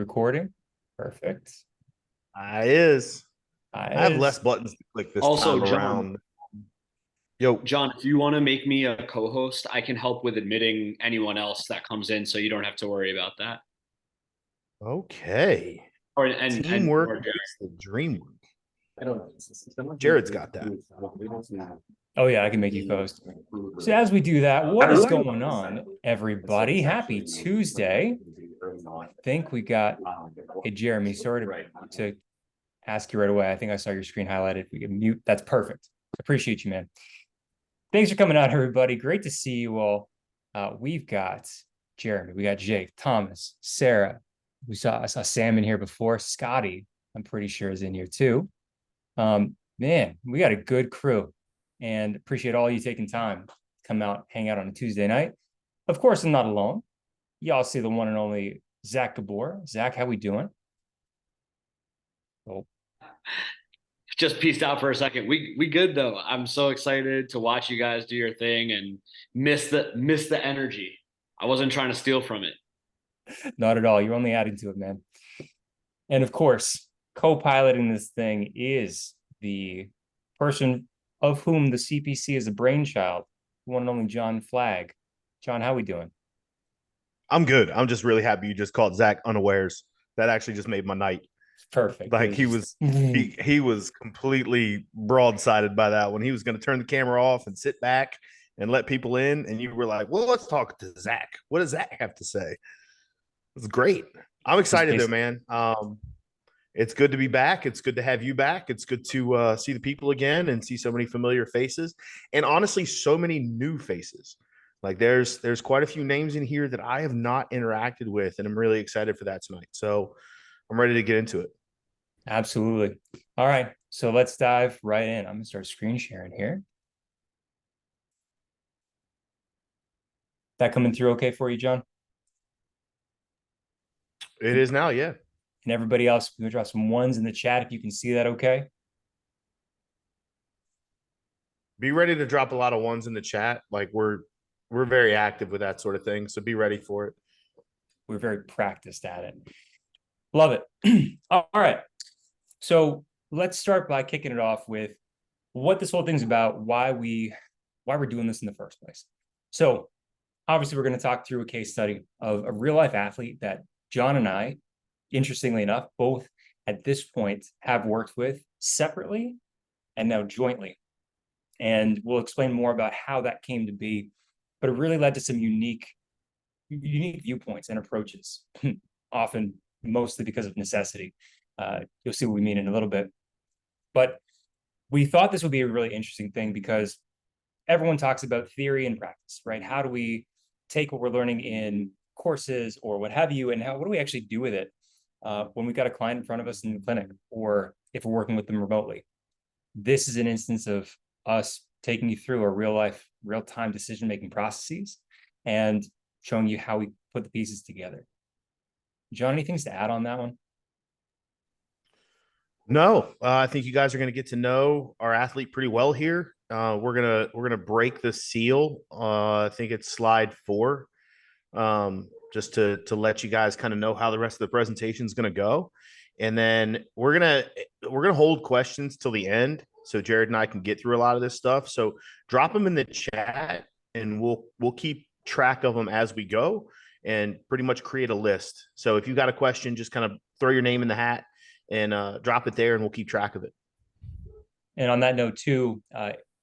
Recording. Perfect. I have less Is buttons to click this Also, time John, around. Yo, John, if you want to make me a co-host, I can help with admitting anyone else that comes in, so you don't have to worry about that. okay. Or and Teamwork or Jared. makes the dream work. I don't know. Jared's got that. oh yeah, I can make you host. So as we do that, what is going on, everybody? Happy Tuesday. I think we got a Jeremy. Sorry to ask you right away. I think I saw your screen highlighted. We can mute. That's perfect. Appreciate you, man. Thanks for coming out, everybody. Great to see you all. We've got Jeremy, we got Jake, Thomas, Sarah. I saw Sam in here before. Scotty, I'm pretty sure, is in here too. Man, we got a good crew, and appreciate all you taking time to come out, hang out on a Tuesday night. Of course, I'm not alone. Y'all see the one and only Zach Gabor. Zach, how we doing? Oh. Just peaced out for a second. We good though. I'm so excited to watch you guys do your thing and miss the energy. I wasn't trying to steal from it. Not at all. You're only adding to it, man. And of course, co-piloting this thing is the person of whom the CPC is a brainchild, the one and only John Flagg. John, how we doing? I'm good. I'm just really happy you just called Zach unawares. That actually just made my night. Perfect. Like he was completely broadsided by that when he was going to turn the camera off and sit back and let people in. And you were like, well, let's talk to Zach. What does Zach have to say? It's great. I'm excited though, man. It's good to be back. It's good to have you back. It's good to see the people again and see so many familiar faces, and honestly, so many new faces. Like there's quite a few names in here that I have not interacted with, and I'm really excited for that tonight. So I'm ready to get into it. Absolutely. All right. So let's dive right in. I'm gonna start screen sharing here. That coming through okay for you, John? It is now, yeah. And everybody else, we're gonna drop some ones in the chat if you can see that okay. Be ready to drop a lot of ones in the chat. Like we're very active with that sort of thing. So be ready for it. We're very practiced at it. Love it. All right. So let's start by kicking it off with what this whole thing's about, why we're doing this in the first place. So obviously we're going to talk through a case study of a real life athlete that John and I, interestingly enough, both at this point have worked with separately and now jointly. And we'll explain more about how that came to be, but it really led to some unique viewpoints and approaches, often mostly because of necessity. You'll see what we mean in a little bit. But we thought this would be a really interesting thing because everyone talks about theory and practice, right? How do we take what we're learning in courses or what have you, and what do we actually do with it when we've got a client in front of us in the clinic, or if we're working with them remotely? This is an instance of us taking you through a real-time decision-making processes and showing you how we put the pieces together. John, any things to add on that one? No, I think you guys are going to get to know our athlete pretty well here. We're gonna break the seal. I think it's slide 4, just to let you guys kind of know how the rest of the presentation is going to go, and then we're gonna hold questions till the end, so Jared and I can get through a lot of this stuff. So drop them in the chat, and we'll keep track of them as we go, and pretty much create a list. So if you got a question, just kind of throw your name in the hat and drop it there, and we'll keep track of it. And on that note too,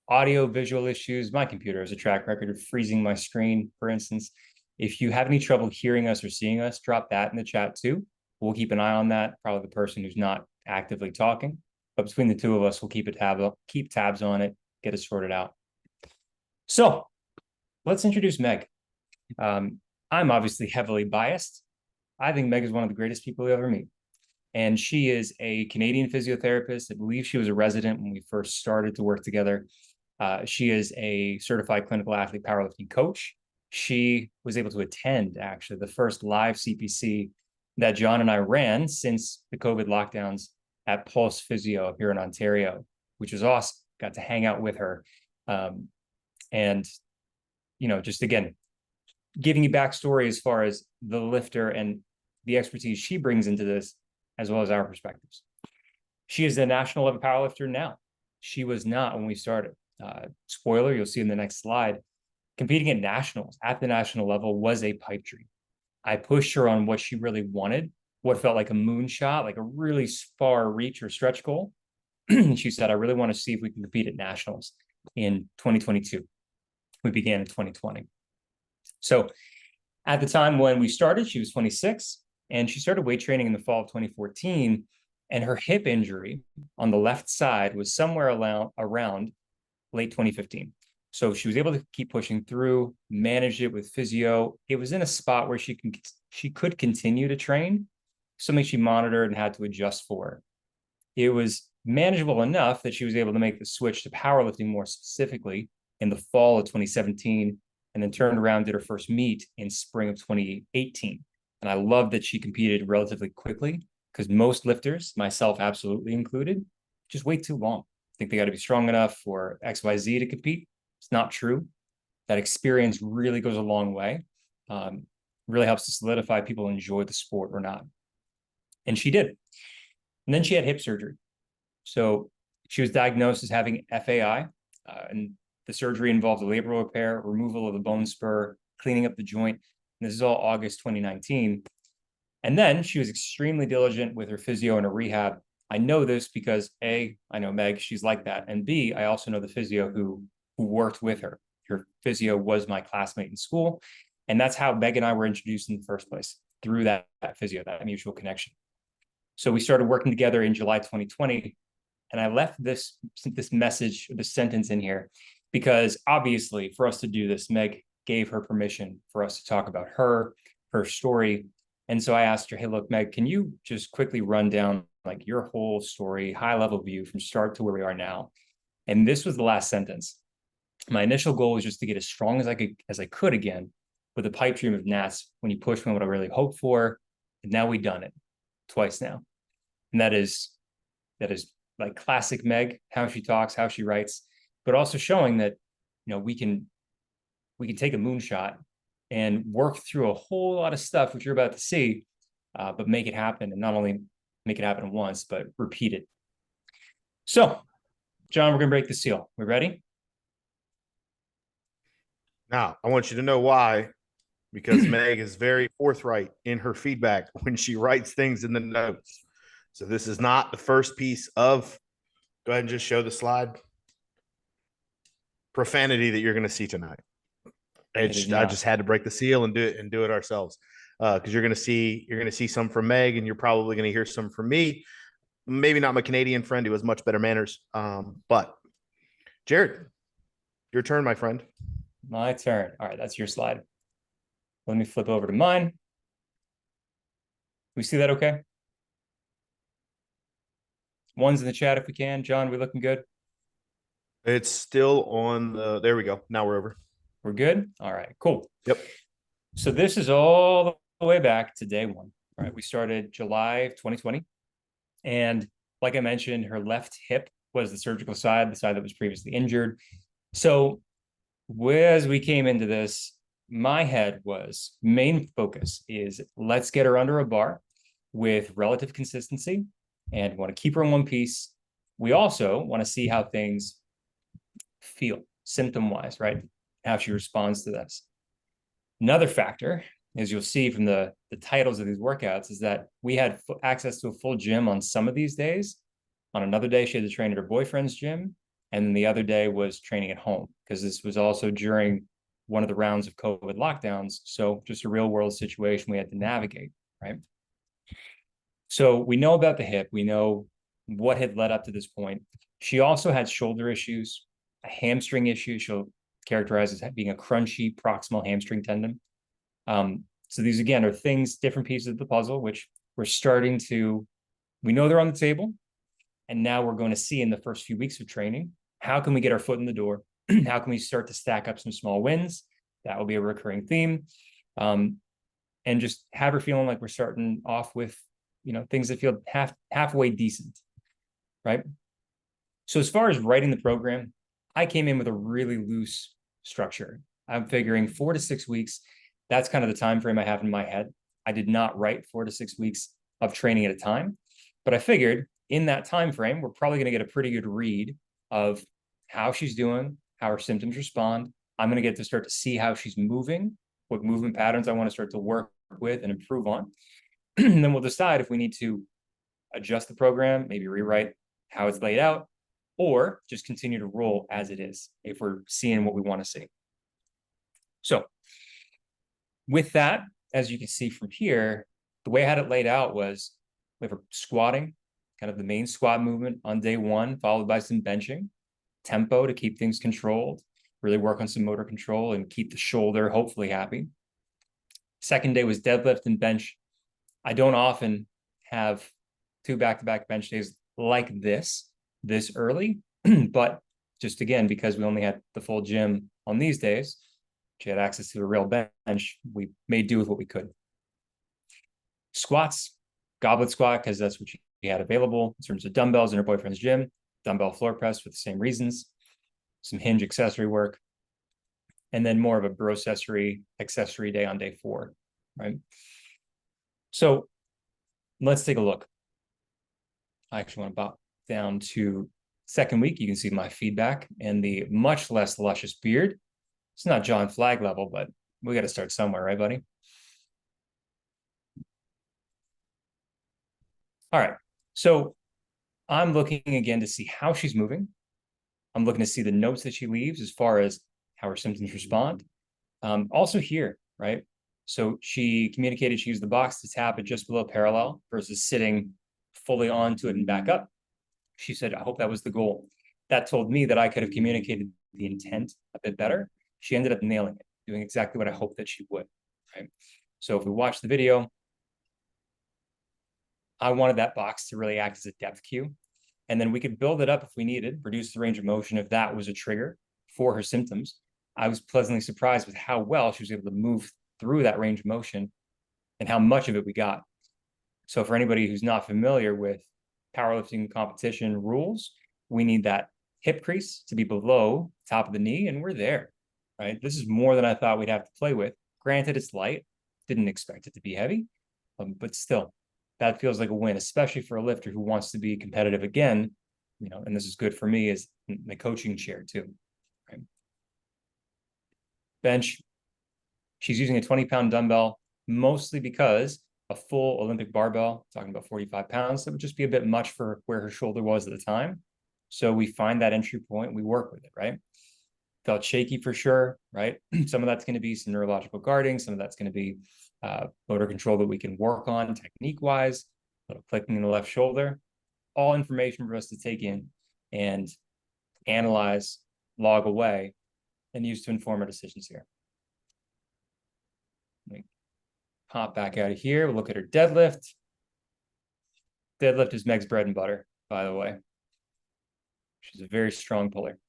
audio visual issues, my computer has a track record of freezing my screen, for instance. If you have any trouble hearing us or seeing us, drop that in the chat too. We'll keep an eye on that, probably the person who's not actively talking, but between the two of us, we'll keep tabs on it, get it sorted out. So let's introduce Meg. I'm obviously heavily biased. I think Meg is one of the greatest people you'll ever meet. And she is a Canadian physiotherapist. I believe she was a resident when we first started to work together. She is a certified clinical athlete powerlifting coach. She was able to attend, actually, the first live CPC that John and I ran since the COVID lockdowns at Pulse Physio up here in Ontario, which was awesome. Got to hang out with her. And, just again, giving you backstory as far as the lifter and the expertise she brings into this, as well as our perspectives. She is a national level powerlifter now. She was not when we started. Spoiler, you'll see in the next slide, competing at nationals at the national level was a pipe dream. I pushed her on what she really wanted, what felt like a moonshot, like a really far reach or stretch goal. She said, I really want to see if we can compete at nationals in 2022. We began in 2020. So at the time when we started, she was 26, and she started weight training in the fall of 2014. And her hip injury on the left side was somewhere around late 2015. So she was able to keep pushing through, manage it with physio. It was in a spot where she could continue to train, something she monitored and had to adjust for. It was manageable enough that she was able to make the switch to powerlifting more specifically in the fall of 2017, and then turned around, did her first meet in spring of 2018. And I love that she competed relatively quickly, because most lifters, myself absolutely included, just wait too long. Think they got to be strong enough for XYZ to compete. It's not true. That experience really goes a long way. Really helps to solidify people enjoy the sport or not. And she did. And then she had hip surgery. So she was diagnosed as having FAI, and the surgery involved a labral repair, removal of the bone spur, cleaning up the joint. And this is all August 2019. And then she was extremely diligent with her physio and her rehab. I know this because A, I know Meg, she's like that. And B, I also know the physio who worked with her. Her physio was my classmate in school. And that's how Meg and I were introduced in the first place, through that physio, that mutual connection. So we started working together in July 2020. And I left this message, this sentence in here, because obviously for us to do this, Meg gave her permission for us to talk about her story. And so I asked her, hey, look, Meg, can you just quickly run down like your whole story, high level view from start to where we are now? And this was the last sentence. My initial goal was just to get as strong as I could again with a pipe dream of Nats when you push me what I really hoped for. And now we've done it twice now. And that is like classic Meg, how she talks, how she writes, but also showing that, you know, we can take a moonshot and work through a whole lot of stuff, which you're about to see, but make it happen. And not only make it happen once, but repeat it. So, John, we're going to break the seal. We ready? Now, I want you to know why, because Meg is very forthright in her feedback when she writes things in the notes. So this is not the first piece of, go ahead and just show the slide, profanity that you're going to see tonight. I just had to break the seal and do it ourselves, because you're going to see some from Meg, and you're probably going to hear some from me. Maybe not my Canadian friend who has much better manners, but Jared, your turn, my friend. My turn. All right, that's your slide. Let me flip over to mine. We see that okay? One's in the chat if we can. John, we looking good? It's still on the, there we go. Now we're over. We're good? All right, cool. Yep. So this is all the way back to day one. All right, we started July of 2020. And like I mentioned, her left hip was the surgical side, the side that was previously injured. So as we came into this, my head was, main focus is let's get her under a bar with relative consistency, and want to keep her in one piece. We also want to see how things feel symptom-wise, right? How she responds to this. Another factor, as you'll see from the titles of these workouts, is that we had access to a full gym on some of these days. On another day, she had to train at her boyfriend's gym. And then the other day was training at home, because this was also during one of the rounds of COVID lockdowns. So just a real world situation we had to navigate, right? So we know about the hip. We know what had led up to this point. She also had shoulder issues, a hamstring issue. She'll characterize as being a crunchy proximal hamstring tendon. So these, again, are things, different pieces of the puzzle, which we know they're on the table. And now we're going to see in the first few weeks of training, how can we get our foot in the door? How can we start to stack up some small wins? That will be a recurring theme. And just have her feeling like we're starting off with, you know, things that feel halfway decent, right? So as far as writing the program, I came in with a really loose structure. I'm figuring 4 to 6 weeks. That's kind of the time frame I have in my head. I did not write 4 to 6 weeks of training at a time, but I figured in that time frame, we're probably going to get a pretty good read of how she's doing, how her symptoms respond. I'm going to get to start to see how she's moving, what movement patterns I want to start to work with and improve on. And then we'll decide if we need to adjust the program, maybe rewrite how it's laid out, or just continue to roll as it is if we're seeing what we want to see. So with that, as you can see from here, the way I had it laid out was we have a squatting, kind of the main squat movement on day 1, followed by some benching, tempo to keep things controlled, really work on some motor control and keep the shoulder hopefully happy. Second day was deadlift and bench. I don't often have 2 back-to-back bench days like this early, but just again, because we only had the full gym on these days, she had access to a real bench, we made do with what we could. Squats, goblet squat, because that's what she had available in terms of dumbbells in her boyfriend's gym, dumbbell floor press for the same reasons, some hinge accessory work, and then more of a brocessory accessory day on day 4, right? So let's take a look. I actually want to pop down to second week. You can see my feedback and the much less luscious beard. It's not John Flagg level, but we got to start somewhere, right, buddy? All right. So I'm looking again to see how she's moving. I'm looking to see the notes that she leaves as far as how her symptoms respond. Also here, right? So she communicated she used the box to tap it just below parallel versus sitting fully onto it and back up. She said, I hope that was the goal. That told me that I could have communicated the intent a bit better. She ended up nailing it, doing exactly what I hoped that she would, right? So if we watch the video, I wanted that box to really act as a depth cue. And then we could build it up if we needed, reduce the range of motion if that was a trigger for her symptoms. I was pleasantly surprised with how well she was able to move through that range of motion and how much of it we got. So for anybody who's not familiar with powerlifting competition rules, we need that hip crease to be below the top of the knee, and we're there, right? This is more than I thought we'd have to play with. Granted, it's light, didn't expect it to be heavy, but still, that feels like a win, especially for a lifter who wants to be competitive again, you know, and this is good for me as the coaching chair too, right? Bench, she's using a 20-pound dumbbell, mostly because a full Olympic barbell, talking about 45 pounds, that would just be a bit much for where her shoulder was at the time. So we find that entry point, we work with it, right? Felt shaky for sure, right? Some of that's going to be some neurological guarding, some of that's going to be motor control that we can work on technique-wise, a little clicking in the left shoulder, all information for us to take in and analyze, log away, and use to inform our decisions here. Pop back out of here. We'll look at her deadlift. Deadlift is Meg's bread and butter, by the way. She's a very strong puller.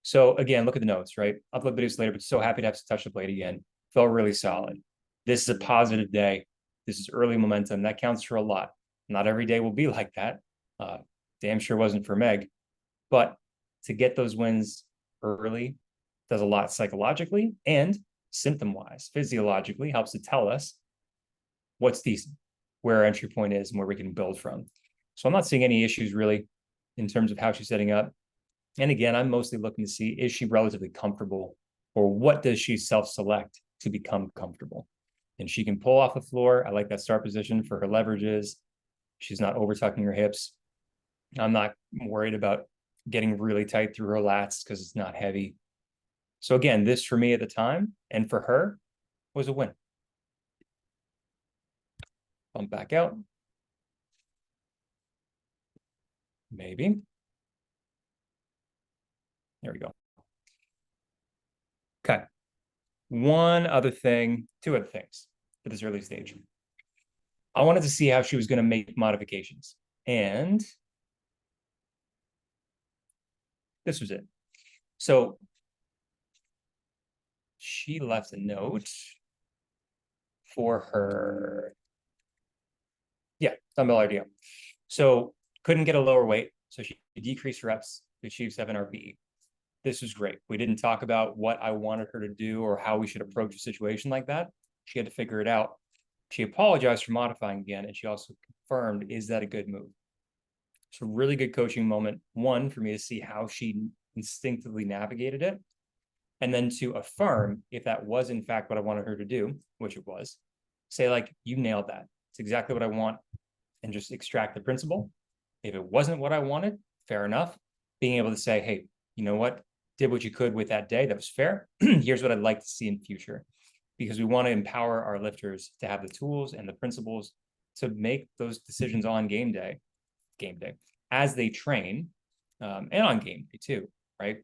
So again, look at the notes, right? Upload videos later, but so happy to have to touch the blade again. Felt really solid. This is a positive day. This is early momentum. That counts for a lot. Not every day will be like that. Damn sure wasn't for Meg. But to get those wins early does a lot psychologically and symptom-wise, physiologically, helps to tell us what's decent, where our entry point is, and where we can build from. So I'm not seeing any issues really in terms of how she's setting up. And again, I'm mostly looking to see, is she relatively comfortable, or what does she self-select to become comfortable? And she can pull off the floor. I like that start position for her leverages. She's not over-tucking her hips. I'm not worried about getting really tight through her lats because it's not heavy. So again, this for me at the time and for her was a win. Bump back out. Maybe. There we go. Okay. One other thing, 2 other things at this early stage. I wanted to see how she was going to make modifications. And this was it. So she left a note for her, dumbbell RDO. So couldn't get a lower weight, so she decreased reps to achieve 7 RPE. This was great. We didn't talk about what I wanted her to do or how we should approach a situation like that. She had to figure it out. She apologized for modifying again, and she also confirmed, is that a good move? So really good coaching moment, one, for me to see how she instinctively navigated it, and then to affirm if that was in fact what I wanted her to do, which it was, say like, you nailed that. It's exactly what I want, and just extract the principle. If it wasn't what I wanted, fair enough. Being able to say, hey, you know what? Did what you could with that day. That was fair. Here's what I'd like to see in future. Because we want to empower our lifters to have the tools and the principles to make those decisions on game day, as they train, and on game day too, right?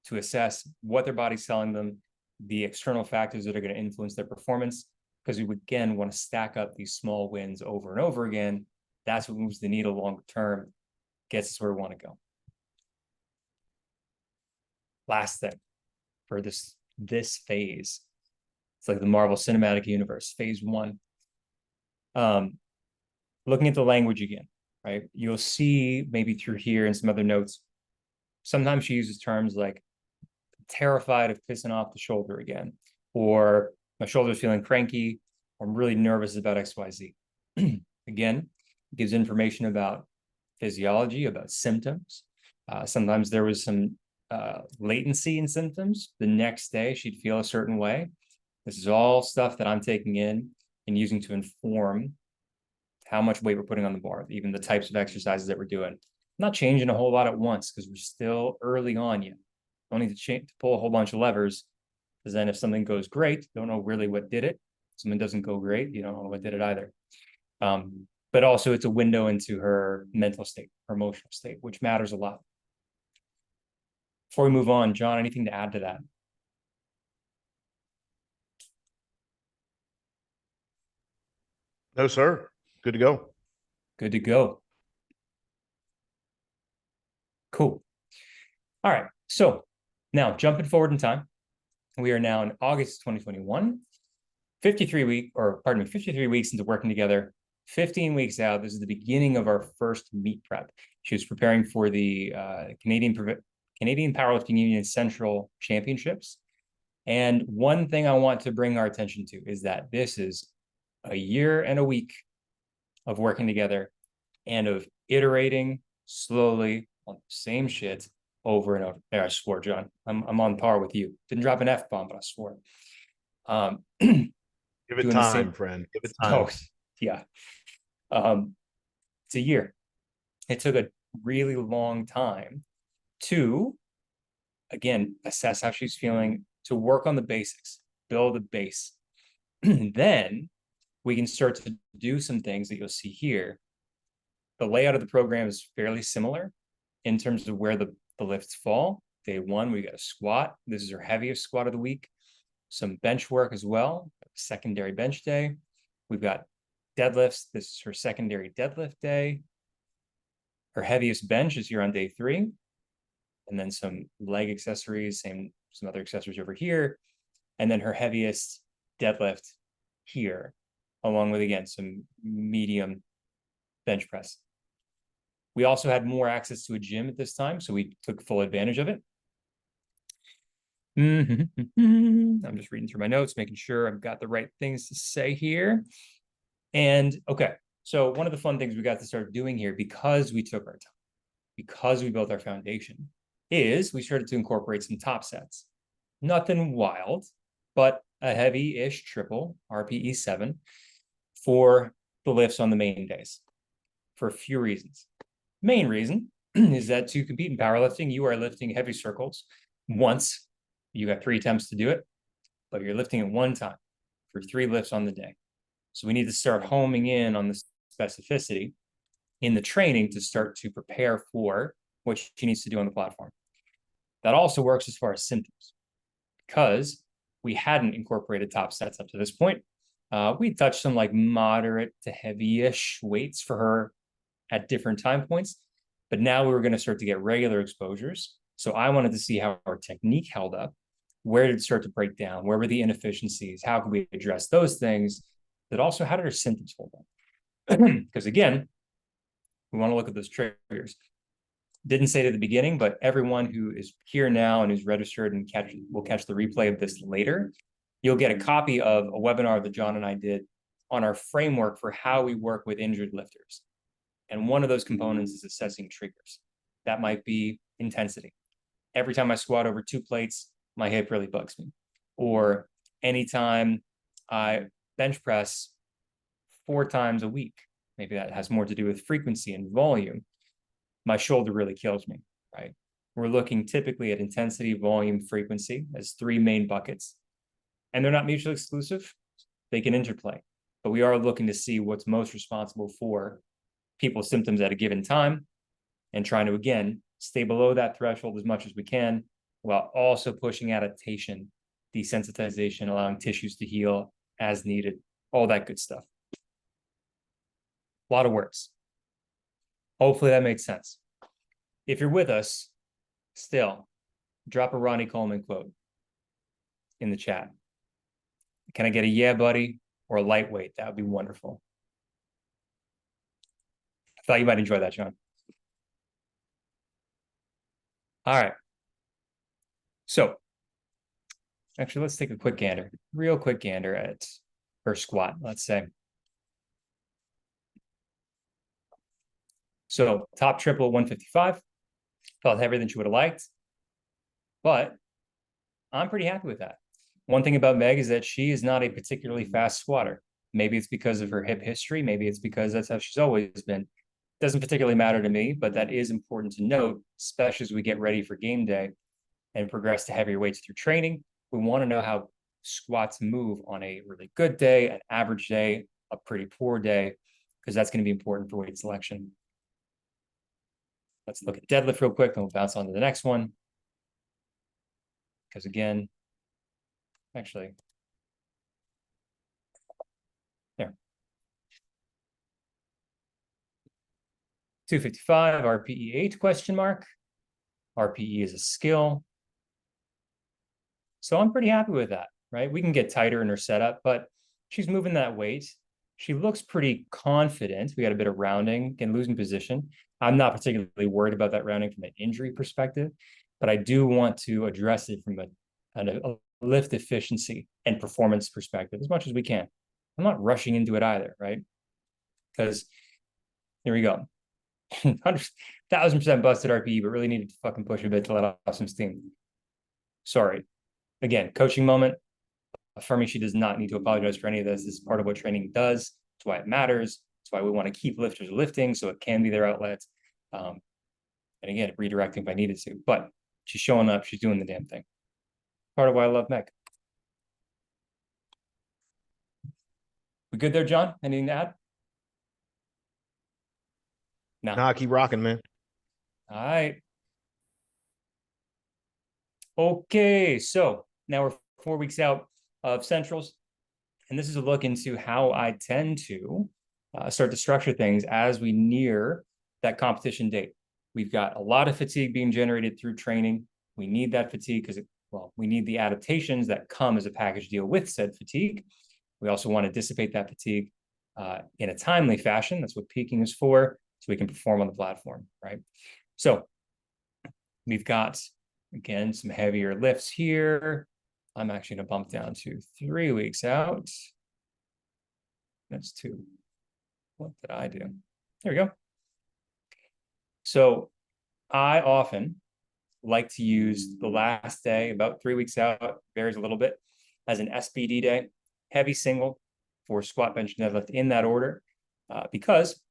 To assess what their body's telling them, the external factors that are going to influence their performance, because we again want to stack up these small wins over and over again. That's what moves the needle longer term, gets us where we want to go. Last thing for this phase, it's like the Marvel Cinematic Universe, phase 1. Looking at the language again, right? You'll see maybe through here and some other notes, sometimes she uses terms like terrified of pissing off the shoulder again, or my shoulder's feeling cranky, or I'm really nervous about XYZ. Again, gives information about physiology, about symptoms. Sometimes there was some latency in symptoms. The next day she'd feel a certain way. This is all stuff that I'm taking in and using to inform how much weight we're putting on the bar, even the types of exercises that we're doing. I'm not changing a whole lot at once because we're still early on yet. Don't need to pull a whole bunch of levers, because then if something goes great, don't know really what did it. If something doesn't go great, you don't know what did it either. But also it's a window into her mental state, her emotional state, which matters a lot. Before we move on, John, anything to add to that? No, sir. Good to go. Good to go. Cool. All right. So now jumping forward in time, we are now in August 2021, 53 weeks into working together, 15 weeks out. This is the beginning of our first meet prep. She was preparing for the Canadian Powerlifting Union Central Championships. And one thing I want to bring our attention to is that this is a year and a week of working together and of iterating slowly on the same shit over and over. There, I swore, John. I'm on par with you. Didn't drop an F-bomb, but I swore. Give it time, friend. Give it time. Oh, yeah. It's a year. It took a really long time to, again, assess how she's feeling, to work on the basics, build a base. Then we can start to do some things that you'll see here. The layout of the program is fairly similar in terms of where the lifts fall. Day 1, we got a squat. This is her heaviest squat of the week. Some bench work as well, secondary bench day. We've got deadlifts. This is her secondary deadlift day. Her heaviest bench is here on day 3. And then some leg accessories, some other accessories over here. And then her heaviest deadlift here, along with, again, some medium bench press. We also had more access to a gym at this time, so we took full advantage of it. I'm just reading through my notes, making sure I've got the right things to say here. And okay, so one of the fun things we got to start doing here, because we took our time, because we built our foundation, is we started to incorporate some top sets. Nothing wild, but a heavy-ish triple, RPE 7, for the lifts on the main days, for a few reasons. Main reason is that to compete in powerlifting, you are lifting heavy circles once. You got 3 attempts to do it, but you're lifting it one time for 3 lifts on the day. So we need to start homing in on the specificity in the training to start to prepare for what she needs to do on the platform. That also works as far as symptoms, because we hadn't incorporated top sets up to this point. We touched some like moderate to heavy-ish weights for her at different time points, but now we were going to start to get regular exposures. So I wanted to see how our technique held up. Where did it start to break down? Where were the inefficiencies? How could we address those things? But also, how did her symptoms hold up? Because again, we want to look at those triggers. Didn't say it at the beginning, but everyone who is here now and who's registered and will catch the replay of this later you'll get a copy of a webinar that John and I did on our framework for how we work with injured lifters. And one of those components is assessing triggers. That might be intensity. Every time I squat over 2 plates, my hip really bugs me. Or anytime I bench press 4 times a week, maybe that has more to do with frequency and volume, my shoulder really kills me, right? We're looking typically at intensity, volume, frequency as 3 main buckets. And they're not mutually exclusive. They can interplay. But we are looking to see what's most responsible for people's symptoms at a given time and trying to, again, stay below that threshold as much as we can while also pushing adaptation, desensitization, allowing tissues to heal as needed, all that good stuff. A lot of words. Hopefully that makes sense. If you're with us, still, drop a Ronnie Coleman quote in the chat. Can I get a yeah, buddy, or a lightweight? That would be wonderful. I thought you might enjoy that, John. All right. So, actually, let's take a quick gander, real quick gander at her squat, let's say. So, top triple 155. Felt heavier than she would have liked, but I'm pretty happy with that. One thing about Meg is that she is not a particularly fast squatter. Maybe it's because of her hip history. Maybe it's because that's how she's always been. Doesn't particularly matter to me, but that is important to note, especially as we get ready for game day and progress to heavier weights through training. We want to know how squats move on a really good day, an average day, a pretty poor day, because that's going to be important for weight selection. Let's look at deadlift real quick, and we'll bounce on to the next one. Because again, actually, there. 255, RPE 8 question mark. RPE is a skill. So I'm pretty happy with that, right? We can get tighter in her setup, but she's moving that weight. She looks pretty confident. We got a bit of rounding, can lose in position. I'm not particularly worried about that rounding from an injury perspective, but I do want to address it from a lift efficiency and performance perspective as much as we can. I'm not rushing into it either, right? Because here we go. 1,000% busted RPE, but really needed to fucking push a bit to let off some steam. Sorry. Again, coaching moment. Affirming she does not need to apologize for any of this. This is part of what training does. It's why it matters. It's why we want to keep lifters lifting so it can be their outlet. And again, redirecting if I needed to. But she's showing up. She's doing the damn thing. Part of why I love Meg. We good there, John? Anything to add? No. Nah, keep rocking, man. All right. Okay, so now we're 4 weeks out of centrals, and this is a look into how I tend to start to structure things as we near that competition date. We've got a lot of fatigue being generated through training. We need that fatigue because, well, we need the adaptations that come as a package deal with said fatigue. We also want to dissipate that fatigue in a timely fashion. That's what peaking is for, so we can perform on the platform, right? So we've got, again, some heavier lifts here. I'm actually going to bump down to 3 weeks out. That's 2. What did I do? There we go. So I often like to use the last day, about 3 weeks out, varies a little bit, as an SBD day, heavy single for squat, bench, and deadlift in that order, because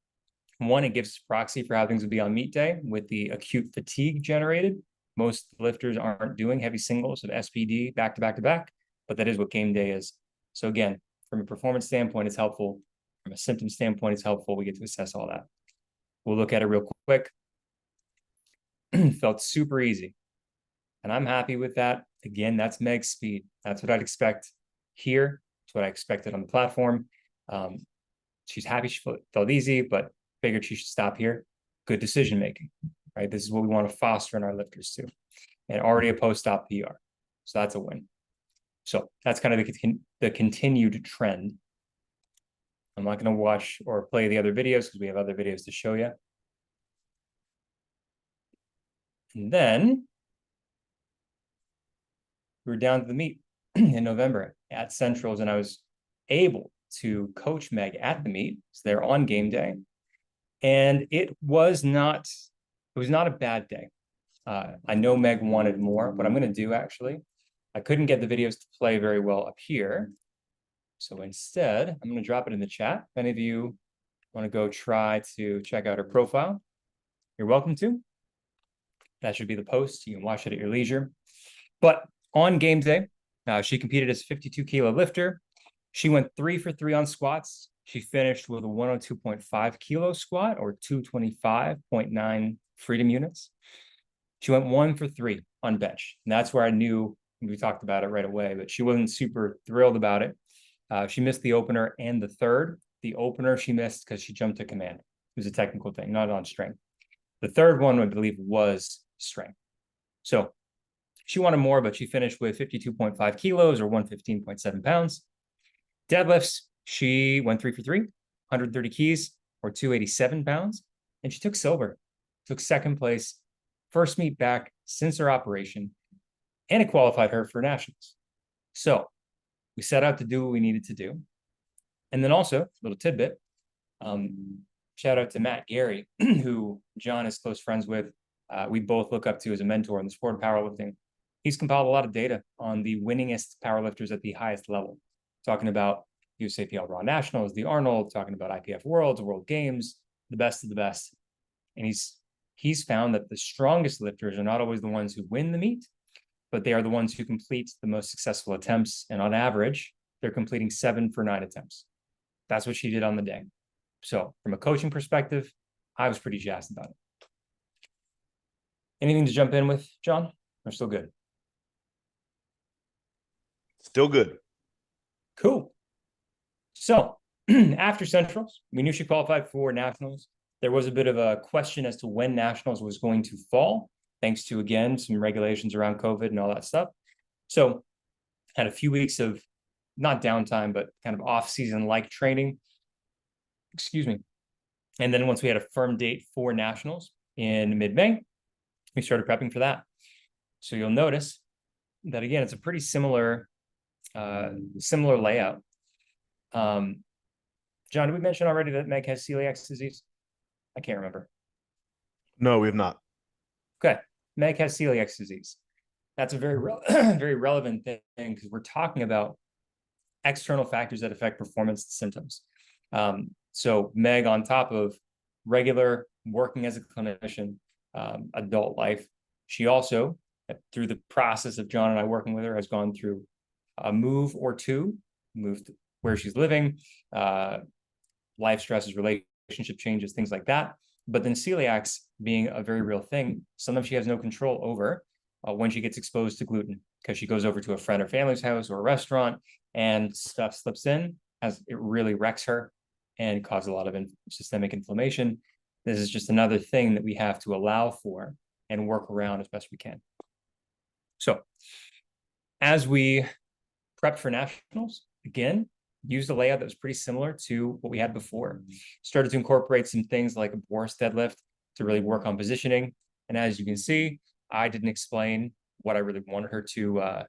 one, it gives proxy for how things would be on meet day with the acute fatigue generated. Most lifters aren't doing heavy singles of SBD back to back to back, but that is what game day is. So again, from a performance standpoint, it's helpful. From a symptom standpoint, it's helpful. We get to assess all that. We'll look at it real quick. Felt super easy. And I'm happy with that. Again, that's Meg's speed. That's what I'd expect here. That's what I expected on the platform. She's happy she felt easy, but figured she should stop here. Good decision making, right? This is what we want to foster in our lifters too. And already a post-op PR. So that's a win. So that's kind of the continued trend. I'm not going to watch or play the other videos because we have other videos to show you. And then we're down to the meet in November. at Centrals, and I was able to coach Meg at the meet. So they're on game day. And it was not a bad day. I know Meg wanted more. What I'm going to do, actually, I couldn't get the videos to play very well up here. So instead, I'm going to drop it in the chat. If any of you want to go try to check out her profile, you're welcome to. That should be the post. You can watch it at your leisure. But on game day, she competed as a 52 kilo lifter. She went 3 for 3 on squats. She finished with a 102.5 kilo squat, or 225.9 freedom units. She went 1 for 3 on bench. And that's where I knew, we talked about it right away, but she wasn't super thrilled about it. She missed the opener and the third. The opener she missed because she jumped to command. It was a technical thing, not on strength. The third one, I believe, was strength. So she wanted more, but she finished with 52.5 kilos, or 115.7 pounds. Deadlifts, she went 3 for 3, 130 keys, or 287 pounds. And she took silver, took second place, first meet back since her operation, and it qualified her for nationals. So we set out to do what we needed to do. And then also, a little tidbit, shout out to Matt Gary, who John is close friends with. We both look up to as a mentor in the sport of powerlifting. He's compiled a lot of data on the winningest powerlifters at the highest level, talking about USAPL Raw Nationals, the Arnold, talking about IPF Worlds, World Games, the best of the best. And he's found that the strongest lifters are not always the ones who win the meet, but they are the ones who complete the most successful attempts. And on average, they're completing 7 for 9 attempts. That's what she did on the day. So from a coaching perspective, I was pretty jazzed about it. Anything to jump in with, John? We're still good. Still good. Cool. So after Centrals, we knew she qualified for Nationals. There was a bit of a question as to when Nationals was going to fall, thanks to, again, some regulations around COVID and all that stuff. So had a few weeks of not downtime, but kind of off-season like training. Excuse me. And then once we had a firm date for Nationals in mid-May, we started prepping for that. So you'll notice that, again, it's a pretty similar layout. John, did we mention already that Meg has celiac disease? I can't remember. No, we have not. Okay. Meg has celiac disease. That's a very, very relevant thing, because we're talking about external factors that affect performance symptoms. So Meg, on top of regular working as a clinician, adult life, she also, through the process of John and I working with her, has gone through a move or two, moved where she's living, life stresses, relationship changes, things like that. But then celiacs being a very real thing, sometimes she has no control over when she gets exposed to gluten, because she goes over to a friend or family's house or a restaurant and stuff slips in, as it really wrecks her and causes a lot of systemic inflammation. This is just another thing that we have to allow for and work around as best we can. So as we prepped for Nationals, again, used a layout that was pretty similar to what we had before. Started to incorporate some things like a Boris deadlift to really work on positioning. And as you can see, I didn't explain what I really wanted her to,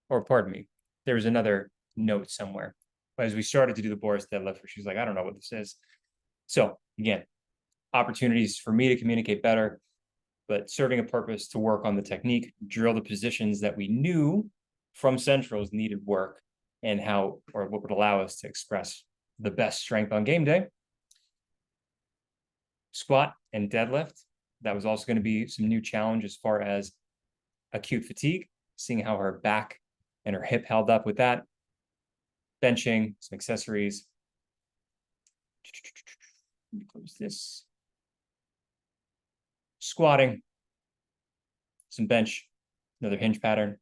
or pardon me, there was another note somewhere. But as we started to do the Boris deadlift, where she's like, I don't know what this is. So again, opportunities for me to communicate better, but serving a purpose to work on the technique, drill the positions that we knew from Centrals needed work, and how, or what would allow us to express the best strength on game day. Squat and deadlift, that was also going to be some new challenge as far as acute fatigue, seeing how her back and her hip held up with that. Benching, some accessories. Let me close this. Squatting, some bench, another hinge pattern,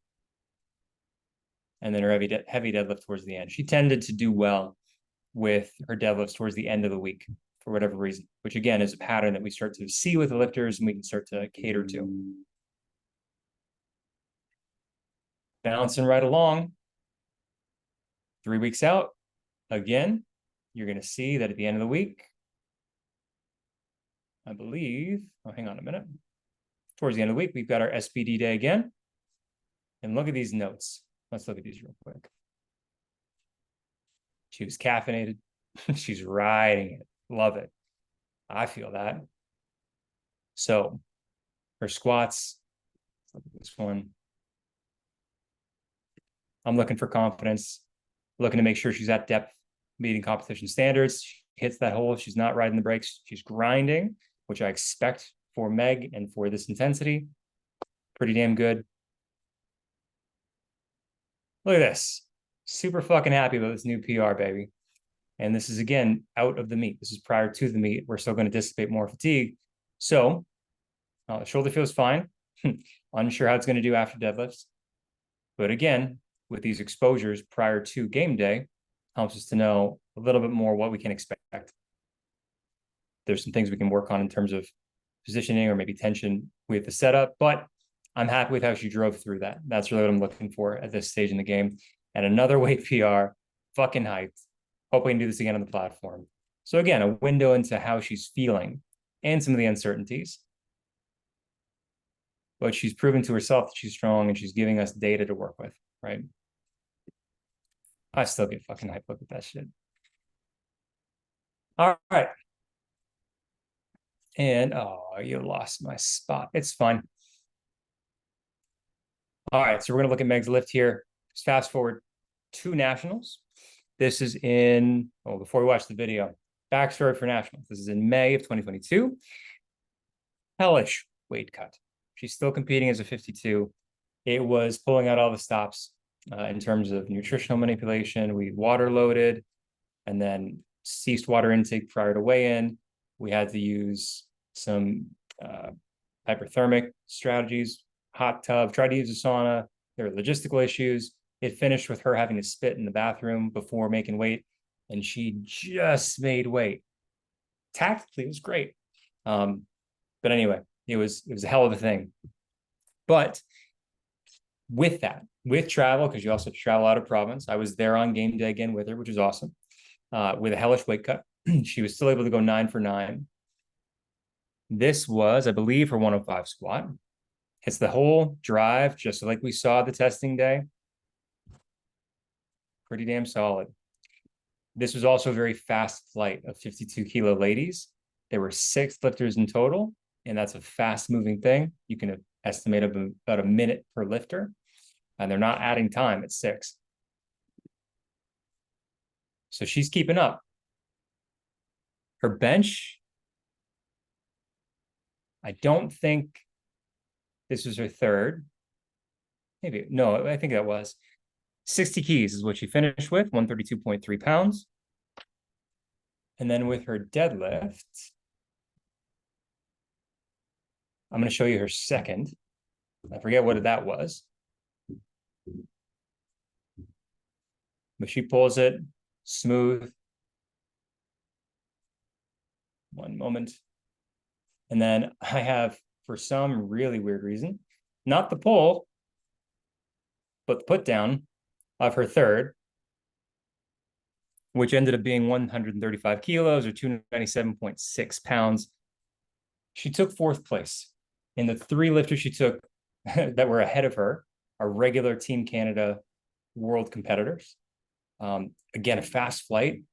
and then her heavy deadlift towards the end. She tended to do well with her deadlifts towards the end of the week for whatever reason, which again is a pattern that we start to see with the lifters and we can start to cater to. Bouncing right along. 3 weeks out, again, you're going to see that at the end of the week, I believe, oh, hang on a minute. Towards the end of the week, we've got our SBD day again. And look at these notes. Let's look at these real quick. She was caffeinated. She's riding it. Love it. I feel that. So her squats, let's look at this one. I'm looking for confidence, looking to make sure she's at depth, meeting competition standards. She hits that hole. She's not riding the brakes. She's grinding, which I expect for Meg and for this intensity. Pretty damn good. Look at this. Super fucking happy about this new PR, baby. And this is, again, out of the meet. This is prior to the meet. We're still going to dissipate more fatigue. So the shoulder feels fine. Unsure how it's going to do after deadlifts. But again, with these exposures prior to game day, helps us to know a little bit more what we can expect. There's some things we can work on in terms of positioning or maybe tension with the setup, but I'm happy with how she drove through that. That's really what I'm looking for at this stage in the game. And another weight PR, fucking hyped. Hope we can do this again on the platform. So again, a window into how she's feeling and some of the uncertainties. But she's proven to herself that she's strong and she's giving us data to work with, right? I still get fucking hyped. Look at that shit. All right. And, oh, you lost my spot. It's fine. All right, so we're going to look at Meg's lift here. Let's fast forward to nationals. This is in, before we watch the video, backstory for nationals. This is in May of 2022. Hellish weight cut. She's still competing as a 52. It was pulling out all the stops in terms of nutritional manipulation. We water loaded and then ceased water intake prior to weigh-in. We had to use some hyperthermic strategies, hot tub, tried to use a sauna. There were logistical issues. It finished with her having to spit in the bathroom before making weight, and she just made weight. Tactically, it was great. But anyway, it was a hell of a thing. But with that, with travel, because you also have to travel out of province, I was there on game day again with her, which was awesome. With a hellish weight cut, she was still able to go 9 for 9. This was, I believe, her 105 squat. Hits the whole drive, just like we saw the testing day. Pretty damn solid. This was also a very fast flight of 52 kilo ladies. There were 6 lifters in total, and that's a fast moving thing. You can estimate about a minute per lifter, and they're not adding time at 6. So she's keeping up. Her bench, I don't think this was her third. Maybe, no, I think that was 60 keys is what she finished with, 132.3 pounds. And then with her deadlift, I'm going to show you her second. I forget what that was. But she pulls it smooth. One moment. And then I have, for some really weird reason, not the pull, but the put down of her third, which ended up being 135 kilos or 297.6 pounds. She took 4th place. In the 3 lifters she took that were ahead of her are regular Team Canada world competitors. Again, a fast flight.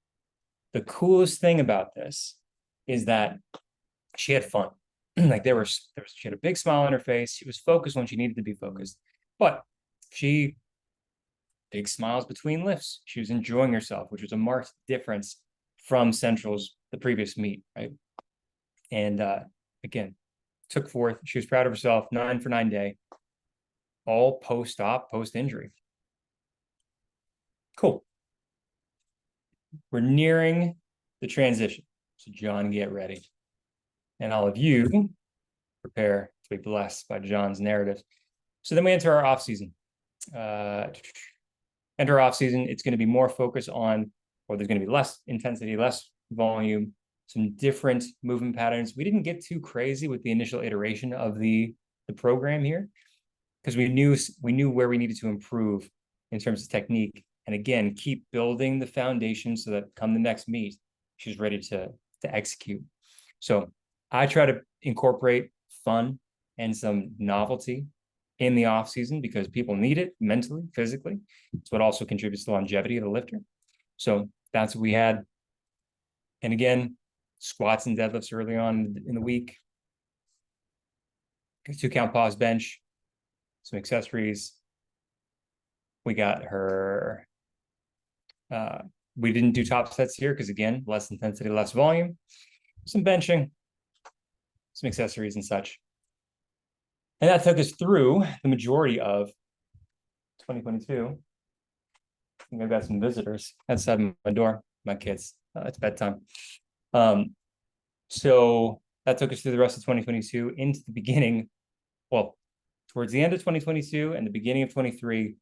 The coolest thing about this is that she had fun. Like she had a big smile on her face. She was focused when she needed to be focused, but big smiles between lifts. She was enjoying herself, which was a marked difference from Central's the previous meet, right? And again, took 4th. She was proud of herself. 9 for 9 day, all post-op, post-injury. Cool. We're nearing the transition. So John, get ready. And all of you prepare to be blessed by John's narrative. So then we enter our off season. Enter off season, it's going to be more focus on, or there's going to be less intensity, less volume, some different movement patterns. We didn't get too crazy with the initial iteration of the program here because we knew where we needed to improve in terms of technique. And again, keep building the foundation so that come the next meet, she's ready to execute. So I try to incorporate fun and some novelty in the off season because people need it mentally, physically. It's what also contributes to longevity of the lifter. So that's what we had. And again, squats and deadlifts early on in the week. 2-count pause bench, some accessories. We got her. We didn't do top sets here because, again, less intensity, less volume. Some benching, some accessories and such. And that took us through the majority of 2022. I think I've got some visitors outside my door, my kids. It's bedtime. So that took us through the rest of 2022 into the beginning. Well, towards the end of 2022 and the beginning of 23,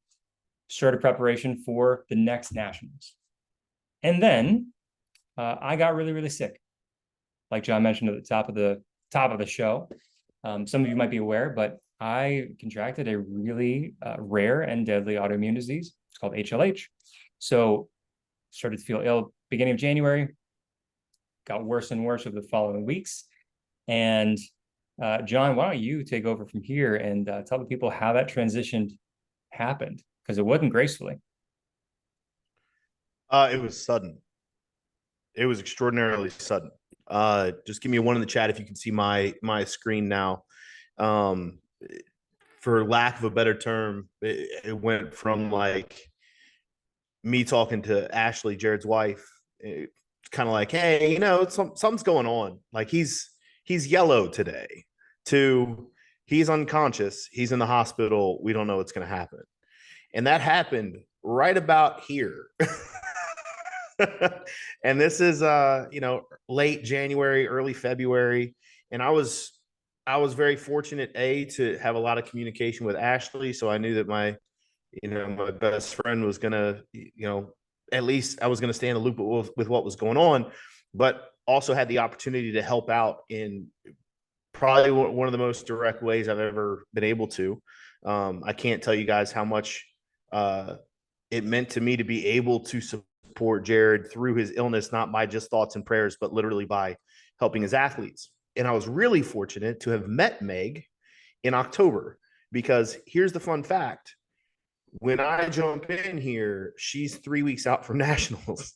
started preparation for the next nationals. And then I got really, really sick. Like John mentioned at the top of the show. Some of you might be aware, but I contracted a really rare and deadly autoimmune disease. It's called HLH. So started to feel ill beginning of January, got worse and worse over the following weeks. And John, why don't you take over from here and tell the people how that transition happened? Because it wasn't gracefully. It was sudden. It was extraordinarily sudden. Just give me a 1 in the chat if you can see my screen now. For lack of a better term, it went from like me talking to Ashley, Jared's wife, kind of like, hey, you know, something's going on. Like he's yellow today, to he's unconscious. He's in the hospital. We don't know what's going to happen. And that happened right about here. And this is, late January, early February. And I was very fortunate, to have a lot of communication with Ashley. So I knew that my best friend was going to, at least I was going to stay in the loop with what was going on, but also had the opportunity to help out in probably one of the most direct ways I've ever been able to. I can't tell you guys how much it meant to me to be able to support Jared through his illness, not by just thoughts and prayers, but literally by helping his athletes. And I was really fortunate to have met Meg in October, because here's the fun fact. When I jump in here, she's 3 weeks out from nationals.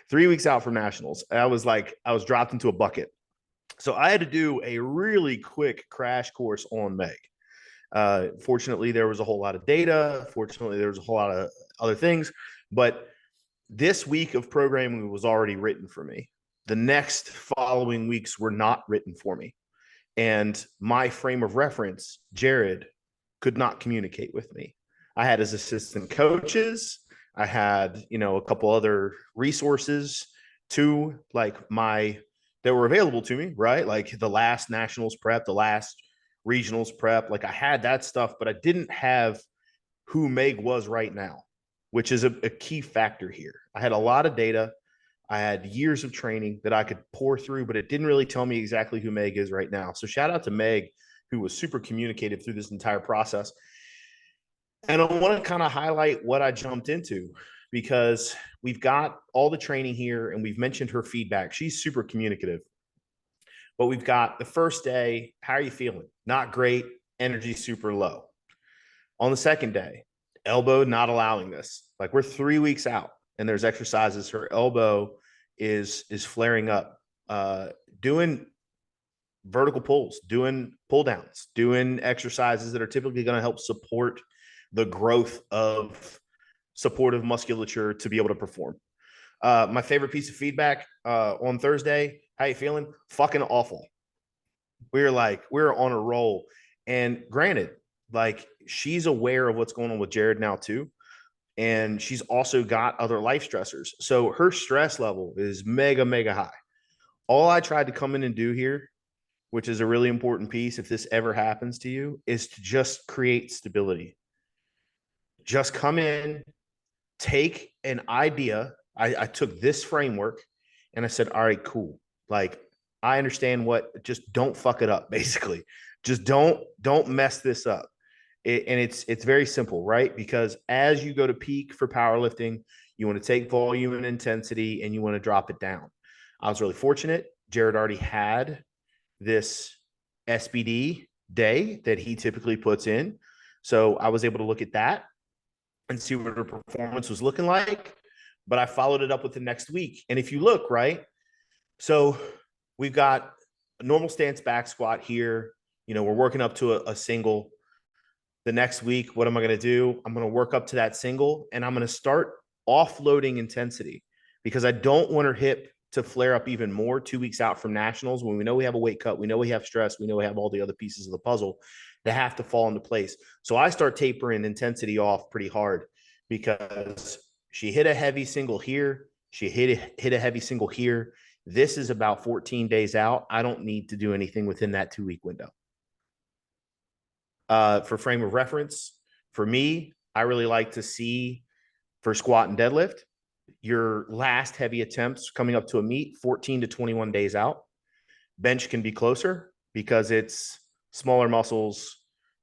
3 weeks out from nationals. I was dropped into a bucket. So I had to do a really quick crash course on Meg. Fortunately, there was a whole lot of data. Fortunately, there was a whole lot of other things. But this week of programming was already written for me. The next following weeks were not written for me. And my frame of reference, Jared, could not communicate with me. I had his assistant coaches. I had, a couple other resources that were available to me, right? Like the last nationals prep, the last regionals prep. Like I had that stuff, but I didn't have who Meg was right now, which is a key factor here. I had a lot of data. I had years of training that I could pour through, but it didn't really tell me exactly who Meg is right now. So shout out to Meg, who was super communicative through this entire process. And I want to kind of highlight what I jumped into, because we've got all the training here and we've mentioned her feedback. She's super communicative. But we've got the first day, how are you feeling? Not great, energy super low. On the second day, elbow not allowing this. Like we're 3 weeks out and there's exercises. Her elbow is flaring up, doing vertical pulls, doing pull downs, doing exercises that are typically going to help support the growth of supportive musculature to be able to perform. My favorite piece of feedback on Thursday, how you feeling? Fucking awful. We're on a roll. And granted, like she's aware of what's going on with Jared now too. And she's also got other life stressors. So her stress level is mega, mega high. All I tried to come in and do here, which is a really important piece if this ever happens to you, is to just create stability. Just come in, take an idea. I took this framework and I said, all right, cool. Like I understand just don't fuck it up, basically. Just don't mess this up. And it's very simple, right? Because as you go to peak for powerlifting, you want to take volume and intensity and you want to drop it down. I was really fortunate. Jared already had this SBD day that he typically puts in. So I was able to look at that and see what her performance was looking like. But I followed it up with the next week. And if you look, right, so we've got a normal stance back squat here. We're working up to a single. The next week, what am I going to do? I'm going to work up to that single, and I'm going to start offloading intensity because I don't want her hip to flare up even more 2 weeks out from nationals when we know we have a weight cut, we know we have stress, we know we have all the other pieces of the puzzle that have to fall into place. So I start tapering intensity off pretty hard because she hit a heavy single here. She hit a heavy single here. This is about 14 days out. I don't need to do anything within that 2-week window. For frame of reference, for me, I really like to see for squat and deadlift, your last heavy attempts coming up to a meet 14 to 21 days out. Bench can be closer because it's smaller muscles,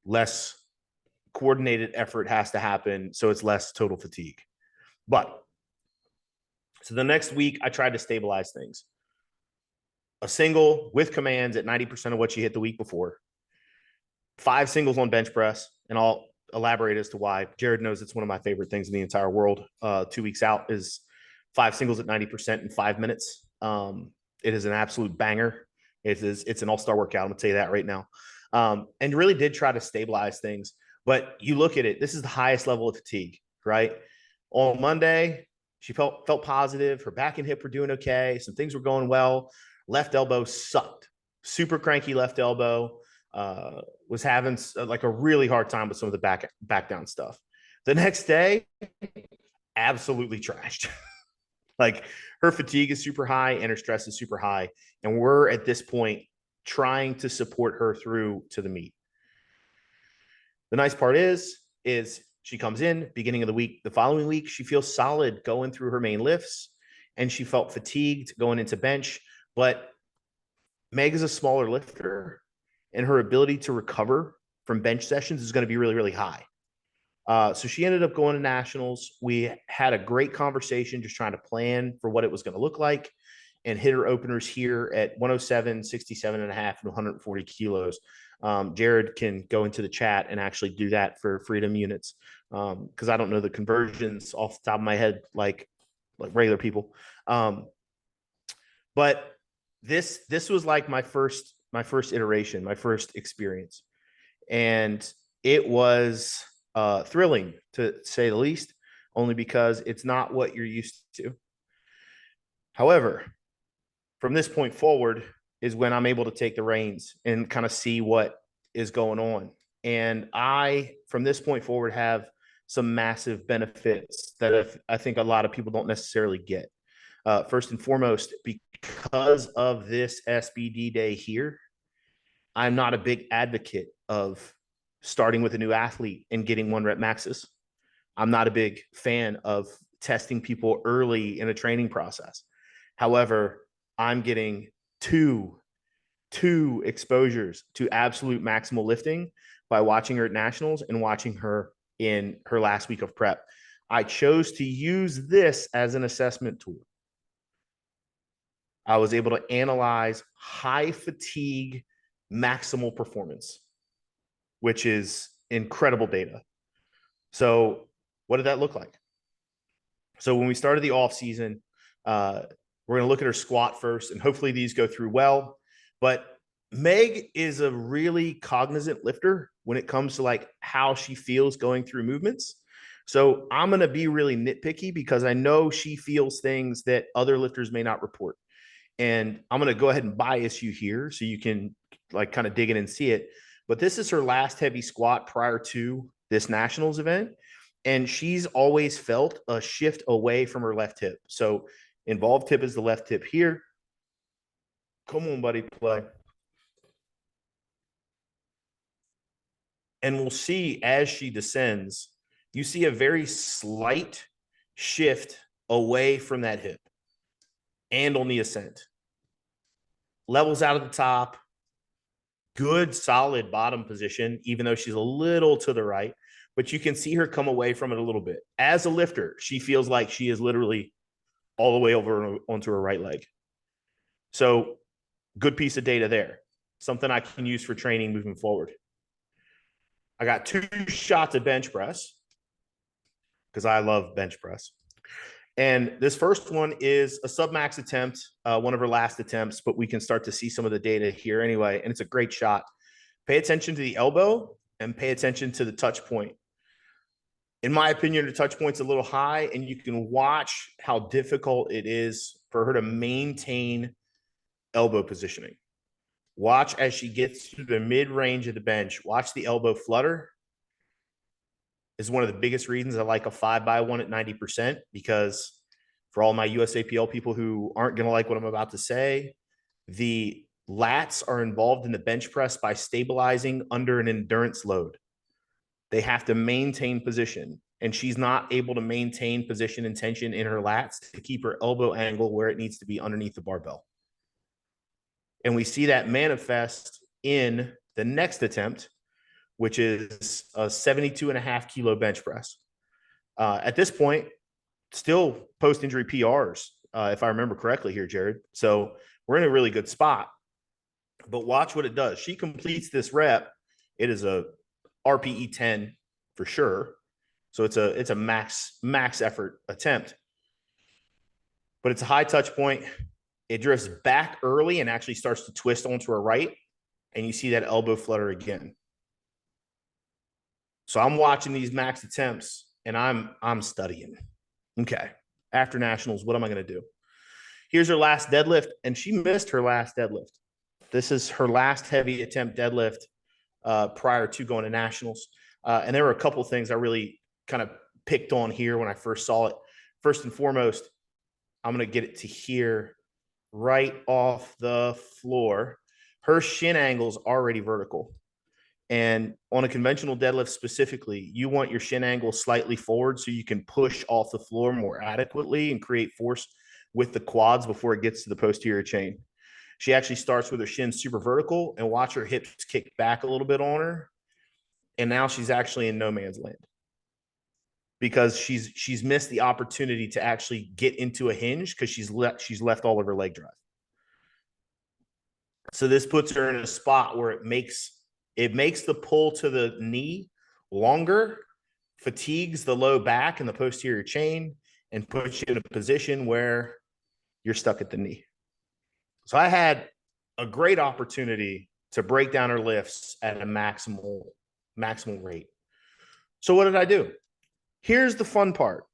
less coordinated effort has to happen, so it's less total fatigue. So the next week, I tried to stabilize things. A single with commands at 90% of what you hit the week before. 5 singles on bench press, and I'll elaborate as to why. Jared knows it's one of my favorite things in the entire world. 2 weeks out is 5 singles at 90% in 5 minutes. It is an absolute banger. It's an all-star workout. I'm gonna tell you that right now. And really did try to stabilize things. But you look at it, this is the highest level of fatigue, right? On Monday, she felt positive. Her back and hip were doing okay. Some things were going well. Left elbow sucked. Super cranky left elbow. Was having like a really hard time with some of the back down stuff. The next day, absolutely trashed. Like her fatigue is super high and her stress is super high. And we're at this point trying to support her through to the meet. The nice part is she comes in beginning of the week. The following week, she feels solid going through her main lifts, and she felt fatigued going into bench. But Meg is a smaller lifter, and her ability to recover from bench sessions is going to be really, really high. So she ended up going to nationals. We had a great conversation just trying to plan for what it was going to look like, and hit her openers here at 107, 67 and a half, and 140 kilos. Jared can go into the chat and actually do that for freedom units. Cause I don't know the conversions off the top of my head, like regular people. But this was like my first iteration, my first experience. And it was thrilling to say the least, only because it's not what you're used to. However, from this point forward is when I'm able to take the reins and kind of see what is going on. And I, from this point forward, have some massive benefits that I think a lot of people don't necessarily get. First and foremost, because of this SBD day here, I'm not a big advocate of starting with a new athlete and getting 1 rep maxes. I'm not a big fan of testing people early in a training process. However, I'm getting two exposures to absolute maximal lifting by watching her at nationals and watching her in her last week of prep. I chose to use this as an assessment tool. I was able to analyze high fatigue maximal performance, which is incredible data. So what did that look like? So when we started the off season, we're going to look at her squat first, and hopefully these go through well. But Meg is a really cognizant lifter when it comes to like how she feels going through movements. So I'm going to be really nitpicky because I know she feels things that other lifters may not report. And I'm going to go ahead and bias you here so you can like kind of dig in and see it. But this is her last heavy squat prior to this nationals event. And she's always felt a shift away from her left hip. So involved hip is the left hip here. Come on, buddy, play. And we'll see as she descends, you see a very slight shift away from that hip and on the ascent. Levels out at the top, good solid bottom position, even though she's a little to the right, but you can see her come away from it a little bit. As a lifter, she feels like she is literally all the way over onto her right leg. So good piece of data there. something I can use for training moving forward. I got 2 shots of bench press because I love bench press. And this first one is a submax attempt, one of her last attempts, but we can start to see some of the data here anyway. And it's a great shot. Pay attention to the elbow and pay attention to the touch point. In my opinion, the touch point's a little high, and you can watch how difficult it is for her to maintain elbow positioning. Watch as she gets to the mid-range of the bench. Watch the elbow flutter. Is one of the biggest reasons I like a 5x1 at 90%, because for all my USAPL people who aren't going to like what I'm about to say, the lats are involved in the bench press by stabilizing under an endurance load. They have to maintain position, and she's not able to maintain position and tension in her lats to keep her elbow angle where it needs to be underneath the barbell. And we see that manifest in the next attempt, which is a 72.5 kilo bench press. At this point, still post-injury PRs, if I remember correctly here, Jared. So we're in a really good spot. But watch what it does. She completes this rep. It is a RPE 10 for sure. So it's a max effort attempt. But it's a high touch point. It drifts back early and actually starts to twist onto her right. And you see that elbow flutter again. So I'm watching these max attempts and I'm studying. Okay. After nationals, what am I going to do? Here's her last deadlift, and she missed her last deadlift. This is her last heavy attempt deadlift prior to going to nationals. And there were a couple things I really kind of picked on here when I first saw it. First and foremost, I'm going to get it to here right off the floor. Her shin angle's already vertical. And on a conventional deadlift specifically, you want your shin angle slightly forward so you can push off the floor more adequately and create force with the quads before it gets to the posterior chain. She actually starts with her shin super vertical, and watch her hips kick back a little bit on her. And now she's actually in no man's land because she's missed the opportunity to actually get into a hinge because she's left all of her leg drive. So this puts her in a spot where it makes the pull to the knee longer, fatigues the low back and the posterior chain, and puts you in a position where you're stuck at the knee. So I had a great opportunity to break down her lifts at a maximal rate. So what did I do? Here's the fun part.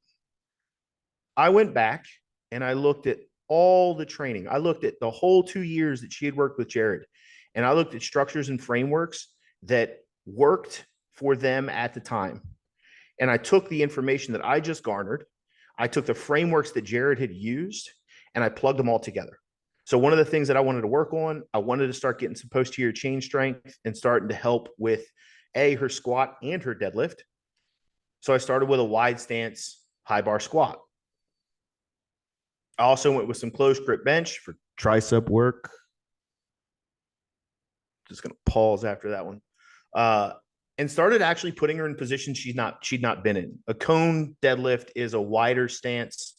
I went back and I looked at all the training. I looked at the whole 2 years that she had worked with Jared, and I looked at structures and frameworks that worked for them at the time. And I took the information that I just garnered, I took the frameworks that Jared had used, and I plugged them all together. So one of the things that I wanted to work on, I wanted to start getting some posterior chain strength and starting to help with her squat and her deadlift. So I started with a wide stance, high bar squat. I also went with some closed grip bench for tricep work. Just going to pause after that one. And started actually putting her in positions she'd not been in. A cone deadlift is a wider stance,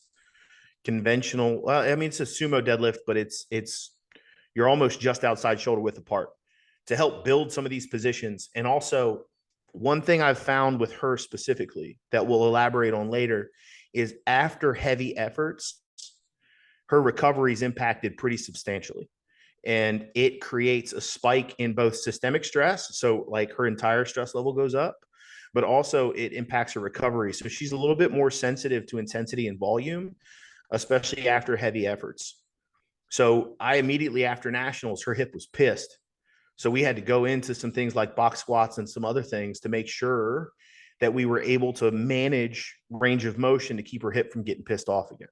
conventional. Well, I mean, it's a sumo deadlift, but it's you're almost just outside shoulder width apart to help build some of these positions. And also, one thing I've found with her specifically that we'll elaborate on later is after heavy efforts, her recovery is impacted pretty substantially. And it creates a spike in both systemic stress. So like her entire stress level goes up, but also it impacts her recovery. So she's a little bit more sensitive to intensity and volume, especially after heavy efforts. So I immediately after nationals, her hip was pissed. So we had to go into some things like box squats and some other things to make sure that we were able to manage range of motion to keep her hip from getting pissed off again.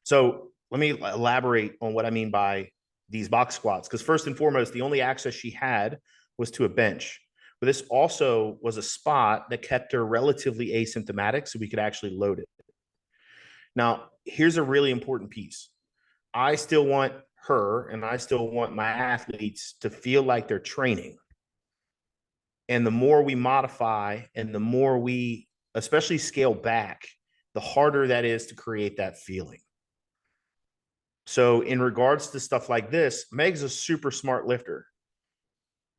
So let me elaborate on what I mean by these box squats. Because first and foremost, the only access she had was to a bench. But this also was a spot that kept her relatively asymptomatic so we could actually load it. Now, here's a really important piece. I still want her and I still want my athletes to feel like they're training. And the more we modify and the more we especially scale back, the harder that is to create that feeling. So in regards to stuff like this, Meg's a super smart lifter.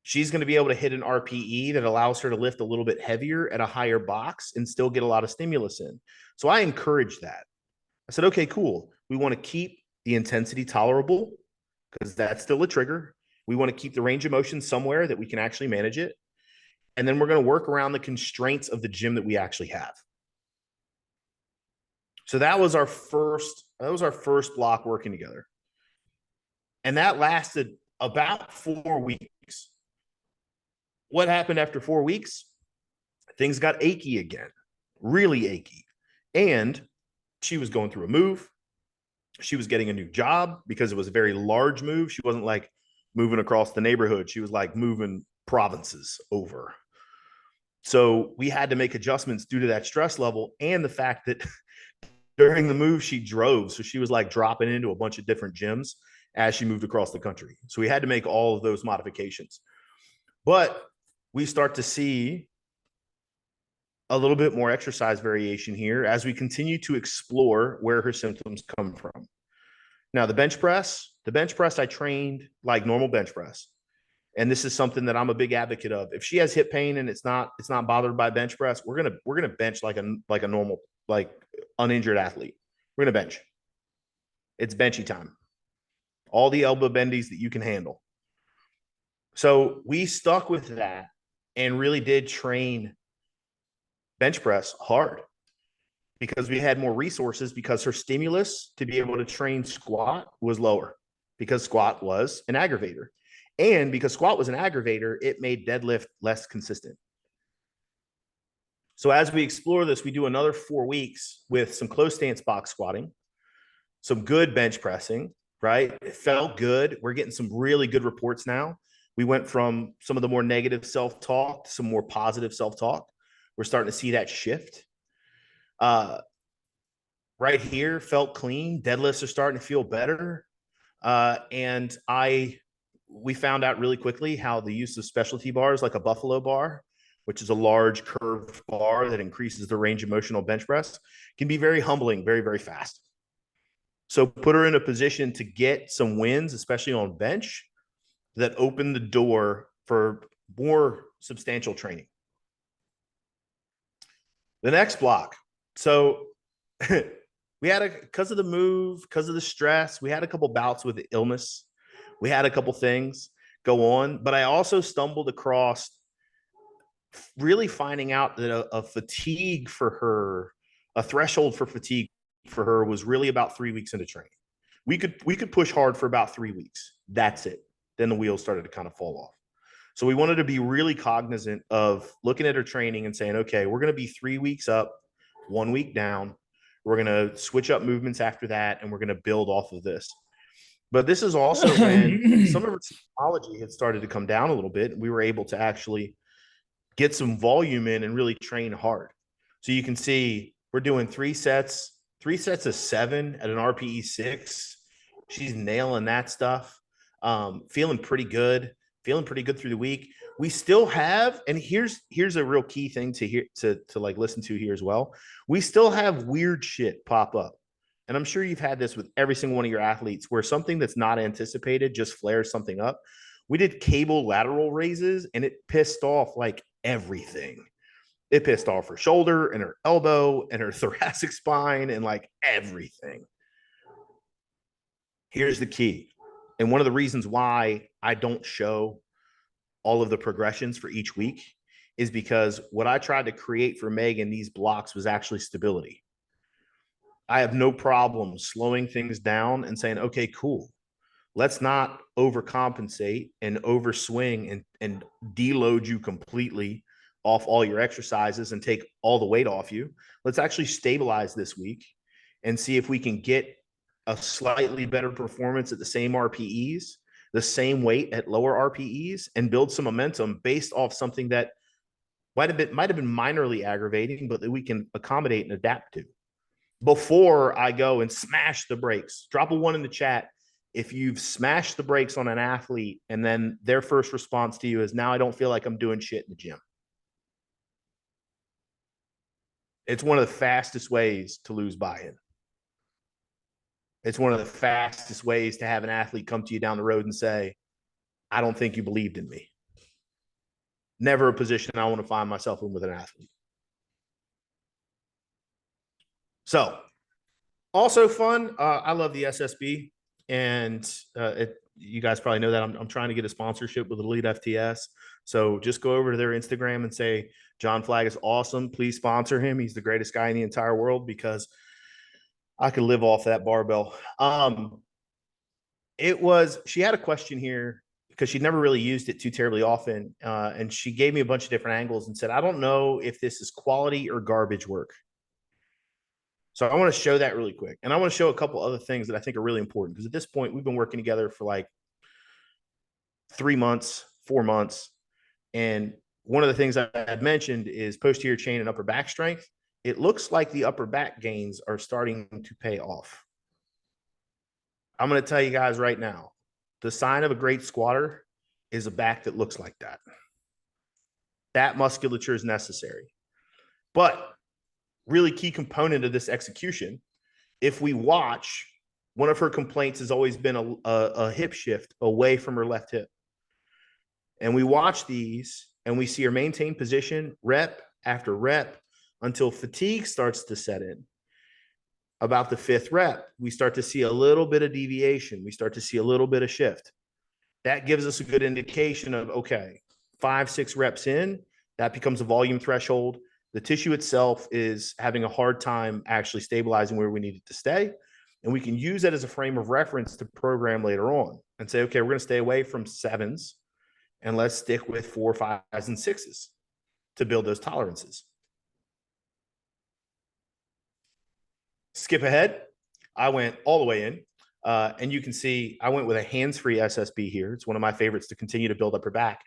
She's going to be able to hit an RPE that allows her to lift a little bit heavier at a higher box and still get a lot of stimulus in. So I encourage that. I said, okay, cool. We want to keep the intensity tolerable because that's still a trigger. We want to keep the range of motion somewhere that we can actually manage it. And then we're going to work around the constraints of the gym that we actually have. So that was our first block working together. And that lasted about 4 weeks. What happened after 4 weeks? Things got achy again, really achy. And she was going through a move. She was getting a new job because it was a very large move. She wasn't like moving across the neighborhood. She was like moving provinces over. So we had to make adjustments due to that stress level and the fact that during the move, she drove. So she was like dropping into a bunch of different gyms as she moved across the country. So we had to make all of those modifications. But we start to see a little bit more exercise variation here as we continue to explore where her symptoms come from. Now, the bench press I trained like normal bench press. And this is something that I'm a big advocate of. If she has hip pain and it's not bothered by bench press, we're gonna bench like a normal, like uninjured athlete. We're gonna bench. It's benchy time. All the elbow bendies that you can handle. So we stuck with that and really did train bench press hard because we had more resources because her stimulus to be able to train squat was lower because squat was an aggravator. And because squat was an aggravator, it made deadlift less consistent. So as we explore this, we do another 4 weeks with some close stance box squatting, some good bench pressing, right? It felt good. We're getting some really good reports now. We went from some of the more negative self-talk to some more positive self-talk. We're starting to see that shift. Right here felt clean. Deadlifts are starting to feel better. And we found out really quickly how the use of specialty bars like a buffalo bar, which is a large curved bar that increases the range of motion on bench press, can be very humbling, very, very fast. So put her in a position to get some wins, especially on bench, that open the door for more substantial training. The next block. So we had because of the move, because of the stress, we had a couple bouts with illness. We had a couple things go on, but I also stumbled across really finding out that a fatigue for her, a threshold for fatigue for her was really about 3 weeks into training. We could push hard for about 3 weeks. That's it. Then the wheels started to kind of fall off. So we wanted to be really cognizant of looking at her training and saying, okay, we're going to be 3 weeks up, 1 week down. We're going to switch up movements after that, and we're going to build off of this. But this is also when some of her psychology had started to come down a little bit. We were able to actually get some volume in and really train hard. So you can see we're doing 3 sets of 7 at an RPE 6. She's nailing that stuff. Feeling pretty good through the week. We still have, and here's a real key thing to hear, to like listen to here as well. We still have weird shit pop up. And I'm sure you've had this with every single one of your athletes where something that's not anticipated just flares something up. We did cable lateral raises and it pissed off like everything. It pissed off her shoulder and her elbow and her thoracic spine and like everything. Here's the key. And one of the reasons why I don't show all of the progressions for each week is because what I tried to create for Meg in these blocks was actually stability. I have no problem slowing things down and saying, okay, cool. Let's not overcompensate and overswing and deload you completely off all your exercises and take all the weight off you. Let's actually stabilize this week and see if we can get a slightly better performance at the same RPEs, the same weight at lower RPEs, and build some momentum based off something that might have been minorly aggravating, but that we can accommodate and adapt to. Before I go and smash the brakes, drop a 1 in the chat if you've smashed the brakes on an athlete and then their first response to you is, now I don't feel like I'm doing shit in the gym. It's one of the fastest ways to lose buy-in. It's one of the fastest ways to have an athlete come to you down the road and say, I don't think you believed in me. Never a position I want to find myself in with an athlete. So, also fun. I love the SSB, and you guys probably know that I'm trying to get a sponsorship with Elite FTS. So just go over to their Instagram and say, John Flagg is awesome. Please sponsor him. He's the greatest guy in the entire world, because I could live off that barbell. She had a question here because she'd never really used it too terribly often. And she gave me a bunch of different angles and said, I don't know if this is quality or garbage work. So I want to show that really quick. And I want to show a couple other things that I think are really important, because at this point we've been working together for like 3 months, 4 months. And one of the things I had mentioned is posterior chain and upper back strength. It looks like the upper back gains are starting to pay off. I'm going to tell you guys right now, the sign of a great squatter is a back that looks like that. That musculature is necessary. But really key component of this execution, if we watch, one of her complaints has always been a hip shift away from her left hip. And we watch these and we see her maintain position rep after rep until fatigue starts to set in. About the 5th rep, we start to see a little bit of deviation. We start to see a little bit of shift. That gives us a good indication of, okay, 5, 6 reps in, that becomes a volume threshold. The tissue itself is having a hard time actually stabilizing where we need it to stay. And we can use that as a frame of reference to program later on and say, okay, we're going to stay away from 7s and let's stick with 4, 5s, and 6s to build those tolerances. Skip ahead. I went all the way in. And you can see I went with a hands-free SSB here. It's one of my favorites to continue to build upper back.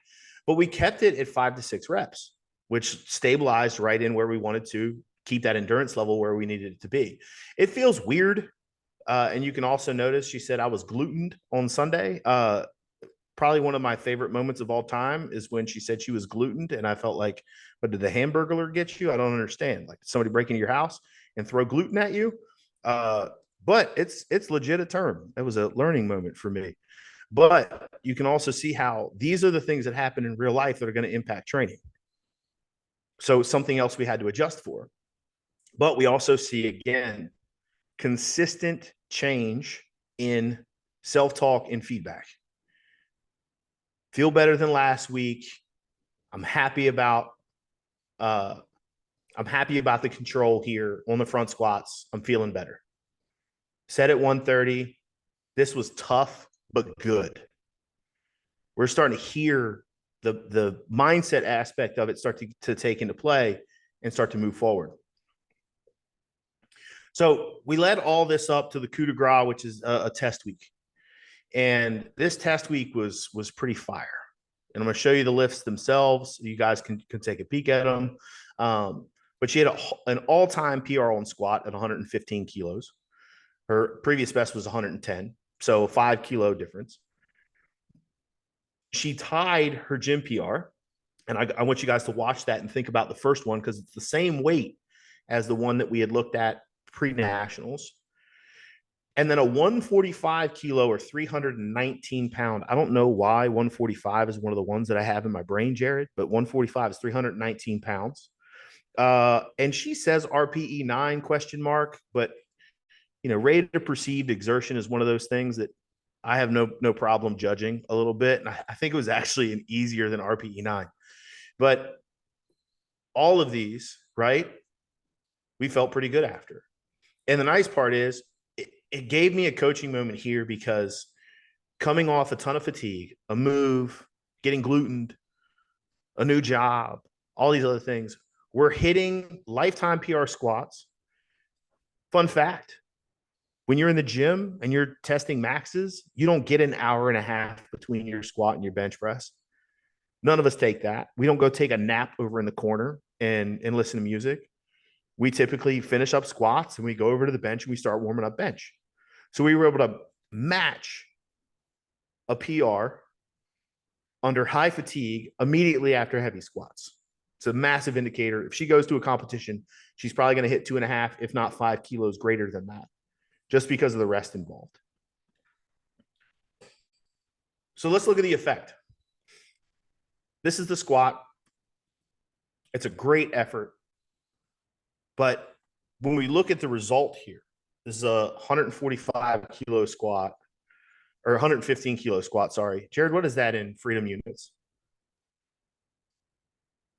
But we kept it at 5 to 6 reps, which stabilized right in where we wanted to keep that endurance level where we needed it to be. It feels weird. And you can also notice she said I was glutened on Sunday. Probably one of my favorite moments of all time is when she said she was glutened. And I felt like, but did the Hamburglar get you? I don't understand. Like, somebody break into your house and throw gluten at you? But it's legit a term. It was a learning moment for me. But you can also see how these are the things that happen in real life that are going to impact training. So something else we had to adjust for. But we also see, again, consistent change in self-talk and feedback. Feel better than last week. I'm happy about the control here on the front squats. I'm feeling better. Set at 130. This was tough, but good. We're starting to hear the mindset aspect of it start to take into play and start to move forward. So we led all this up to the coup de grace, which is a test week. And this test week was pretty fire. And I'm going to show you the lifts themselves. So you guys can take a peek at them. But she had an all-time PR on squat at 115 kilos. Her previous best was 110. So a 5 kilo difference. She tied her gym PR. And I want you guys to watch that and think about the first one, because it's the same weight as the one that we had looked at pre-nationals. And then a 145 kilo or 319 pound. I don't know why 145 is one of the ones that I have in my brain, Jared, but 145 is 319 pounds. And she says RPE 9 ? But, you know, rate of perceived exertion is one of those things that I have no problem judging a little bit. And I think it was actually an easier than RPE 9. But all of these, right, we felt pretty good after. And the nice part is it gave me a coaching moment here, because coming off a ton of fatigue, a move, getting glutened, a new job, all these other things, we're hitting lifetime PR squats. Fun fact, when you're in the gym and you're testing maxes, you don't get an hour and a half between your squat and your bench press. None of us take that. We don't go take a nap over in the corner and listen to music. We typically finish up squats and we go over to the bench and we start warming up bench. So we were able to match a PR under high fatigue immediately after heavy squats. It's a massive indicator. If she goes to a competition, she's probably going to hit 2.5, if not 5 kilos greater than that, just because of the rest involved. So let's look at the effect. This is the squat. It's a great effort. But when we look at the result here, this is a 145 kilo squat, or 115 kilo squat, sorry. Jared, what is that in freedom units?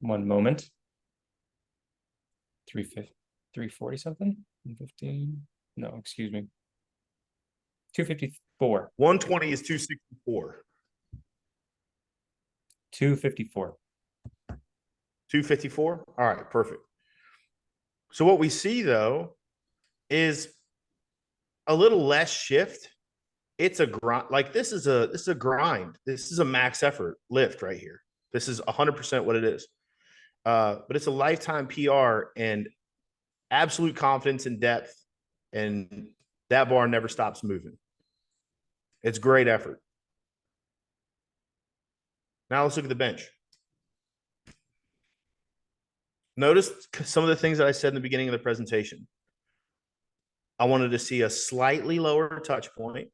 One moment. 350, 340 something? 115? No, excuse me. 254. 120 is 264. 254. 254? All right, perfect. So what we see, though, is a little less shift. It's a grind. Like this is a grind. This is a max effort lift right here. This is 100% what it is. But it's a lifetime PR and absolute confidence and depth, and that bar never stops moving. It's great effort. Now let's look at the bench. Notice some of the things that I said in the beginning of the presentation. I wanted to see a slightly lower touch point,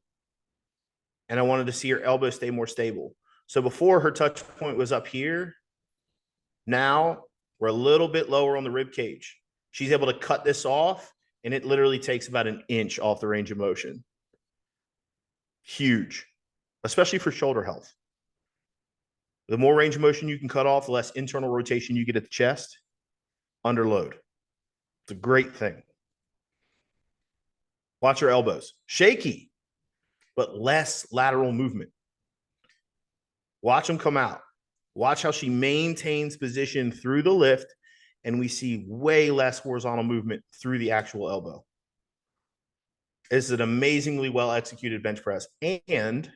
and I wanted to see her elbow stay more stable. So before, her touch point was up here. Now we're a little bit lower on the rib cage. She's able to cut this off, and it literally takes about an inch off the range of motion. Huge, especially for shoulder health. The more range of motion you can cut off, the less internal rotation you get at the chest under load. It's a great thing. Watch her elbows. Shaky, but less lateral movement. Watch them come out. Watch how she maintains position through the lift, and we see way less horizontal movement through the actual elbow. It's an amazingly well-executed bench press. And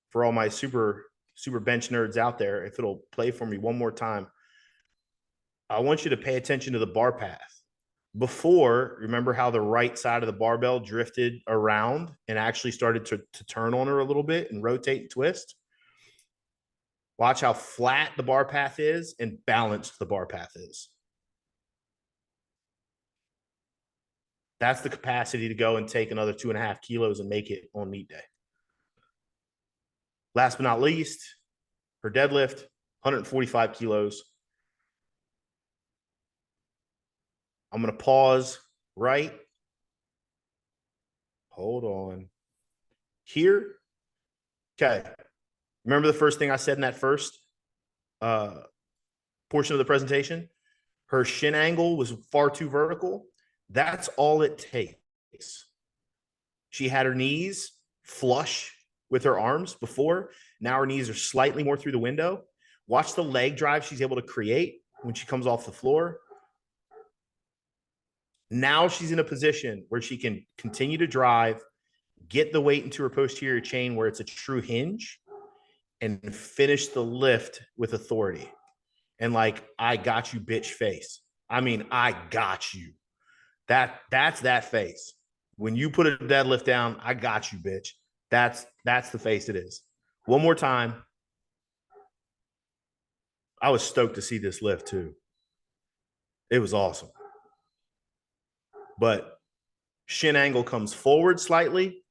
for all my super bench nerds out there, if it'll play for me one more time, I want you to pay attention to the bar path. Before, remember how the right side of the barbell drifted around and actually started to turn on her a little bit and rotate and twist? Watch how flat the bar path is and balanced the bar path is. That's the capacity to go and take another 2.5 kilos and make it on meet day. Last but not least, her deadlift, 145 kilos. I'm going to pause right. Hold on. Here. Okay. Remember the first thing I said in that first portion of the presentation? Her shin angle was far too vertical. That's all it takes. She had her knees flush with her arms before. Now her knees are slightly more through the window. Watch the leg drive she's able to create when she comes off the floor. Now she's in a position where she can continue to drive, get the weight into her posterior chain where it's a true hinge, and finish the lift with authority. And like, I got you, bitch face. I mean, I got you. That's that face. When you put a deadlift down, I got you, bitch. That's the face it is. One more time. I was stoked to see this lift too. It was awesome. But shin angle comes forward slightly,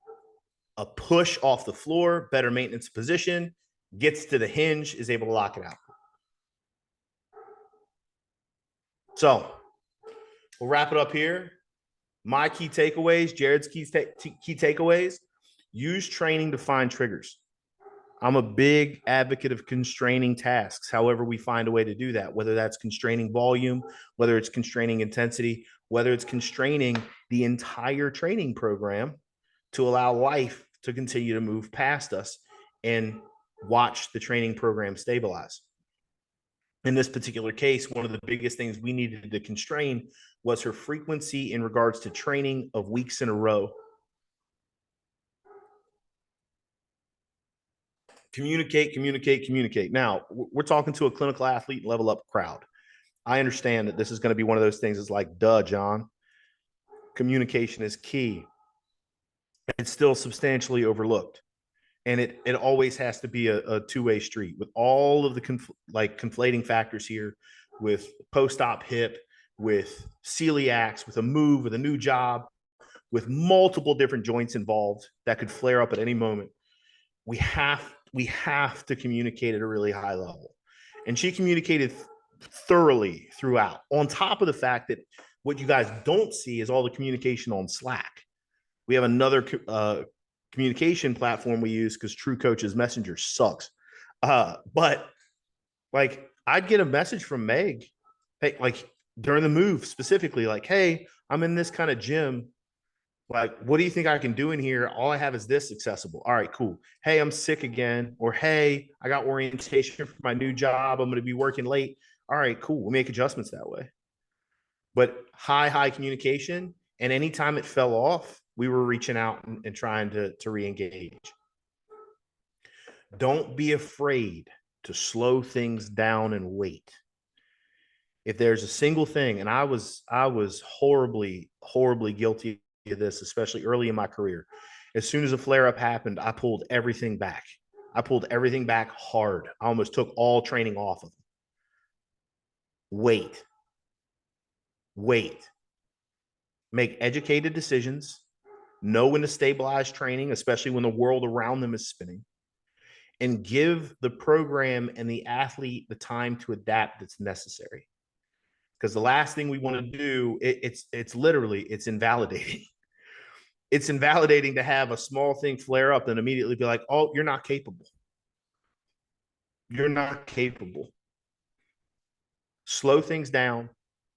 a push off the floor, better maintenance position, gets to the hinge, is able to lock it out. So we'll wrap it up here. My key takeaways, Jared's key takeaways: use training to find triggers. I'm a big advocate of constraining tasks, however we find a way to do that, whether that's constraining volume, whether it's constraining intensity, whether it's constraining the entire training program to allow life to continue to move past us and watch the training program stabilize. In this particular case, one of the biggest things we needed to constrain was her frequency in regards to training of weeks in a row. Communicate. Now, we're talking to a clinical athlete level up crowd. I understand that this is going to be one of those things that's like, duh, John. Communication is key. It's still substantially overlooked. And it always has to be a two-way street with all of the conflating factors here, with post-op hip, with celiacs, with a move, with a new job, with multiple different joints involved that could flare up at any moment. We have to communicate at a really high level. And she communicated thoroughly throughout, on top of the fact that what you guys don't see is all the communication on Slack. We have another communication platform we use because True Coach's Messenger sucks. But like, I'd get a message from Meg, hey, like during the move specifically, like, hey, I'm in this kind of gym. Like, what do you think I can do in here? All I have is this accessible. All right, cool. Hey, I'm sick again. Or, hey, I got orientation for my new job. I'm going to be working late. All right, cool. We'll make adjustments that way. But high communication. And anytime it fell off, we were reaching out and trying to re-engage. Don't be afraid to slow things down and wait. If there's a single thing, and I was horribly guilty of this, especially early in my career. As soon as a flare-up happened, I pulled everything back. I pulled everything back hard. I almost took all training off of them. Wait. Make educated decisions. Know when to stabilize training, especially when the world around them is spinning. And give the program and the athlete the time to adapt that's necessary. Because the last thing we want to do, it's invalidating. It's invalidating to have a small thing flare up and immediately be like, oh, you're not capable. You're not capable. Slow things down,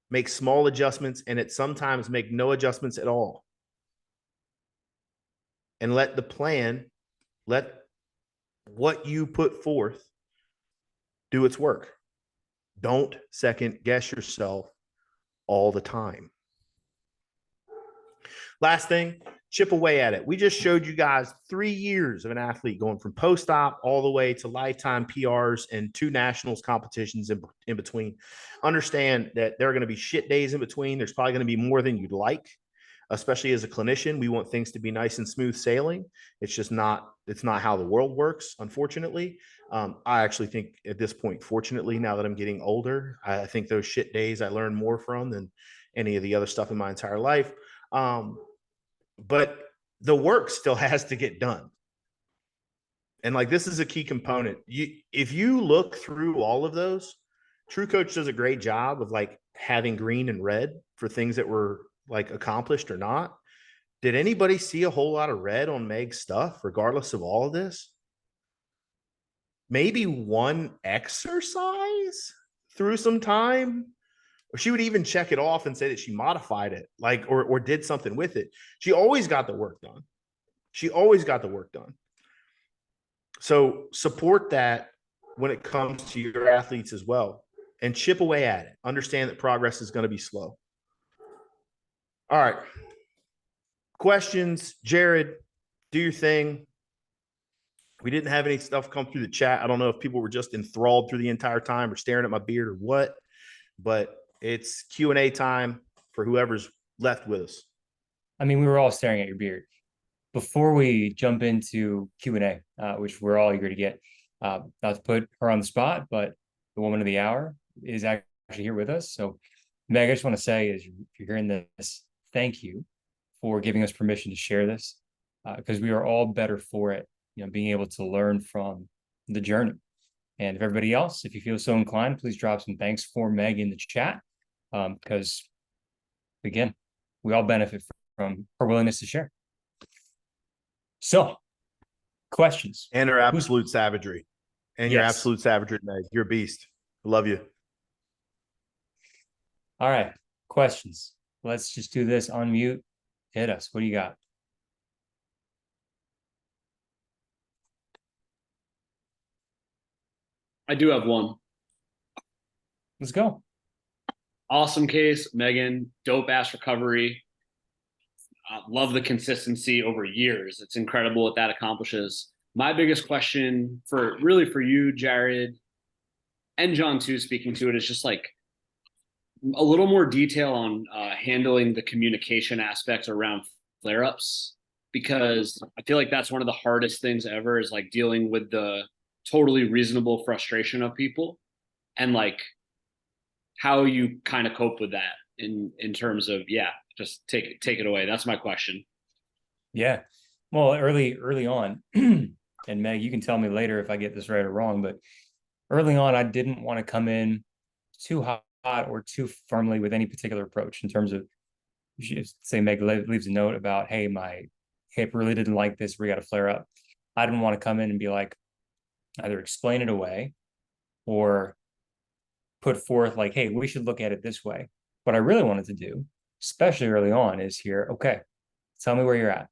make small adjustments, and sometimes make no adjustments at all. And let what you put forth do its work. Don't second guess yourself all the time. Last thing, chip away at it. We just showed you guys 3 years of an athlete going from post-op all the way to lifetime PRs and 2 nationals competitions in between. Understand that there are going to be shit days in between. There's probably going to be more than you'd like, especially as a clinician. We want things to be nice and smooth sailing. It's not how the world works, unfortunately. I actually think at this point, fortunately, now that I'm getting older, I think those shit days I learned more from than any of the other stuff in my entire life. But the work still has to get done. And like, this is a key component. If you look through all of those, True Coach does a great job of like having green and red for things that were like accomplished or not. Did anybody see a whole lot of red on Meg's stuff, regardless of all of this? Maybe one exercise through some time, or she would even check it off and say that she modified it, like, or did something with it. She always got the work done. So support that when it comes to your athletes as well, and chip away at it. Understand that progress is going to be slow. All right. Questions, Jared, do your thing. We didn't have any stuff come through the chat. I don't know if people were just enthralled through the entire time or staring at my beard or what, but it's Q&A time for whoever's left with us. I mean, we were all staring at your beard. Before we jump into Q&A, which we're all eager to get, not to put her on the spot, but the woman of the hour is actually here with us. So, Meg, I just want to say, if you're hearing this, thank you for giving us permission to share this, because we are all better for it, being able to learn from the journey. And if everybody else, if you feel so inclined, please drop some thanks for Meg in the chat, because, again, we all benefit from her willingness to share. So, questions. And her absolute savagery. And your Yes. absolute savagery, Meg. You're a beast. I love you. All right. Questions. Let's just do this. Unmute. Hit us. What do you got? I do have one. Let's go. Awesome case, Megan. Dope ass recovery. Love the consistency over years. It's incredible what that accomplishes. My biggest question for you, Jared, and John too, speaking to it, is just like a little more detail on handling the communication aspects around flare-ups, because I feel like that's one of the hardest things ever, is like dealing with the totally reasonable frustration of people, and like how you kind of cope with that in terms of, just take it away. That's my question. Yeah. Well, early on, and Meg, you can tell me later if I get this right or wrong, but early on, I didn't want to come in too hot or too firmly with any particular approach in terms of, say Meg leaves a note about, hey, my hip really didn't like this, we got to flare up. I didn't want to come in and be like, either explain it away or put forth like, hey, we should look at it this way. What I really wanted to do, especially early on, is here, okay, tell me where you're at.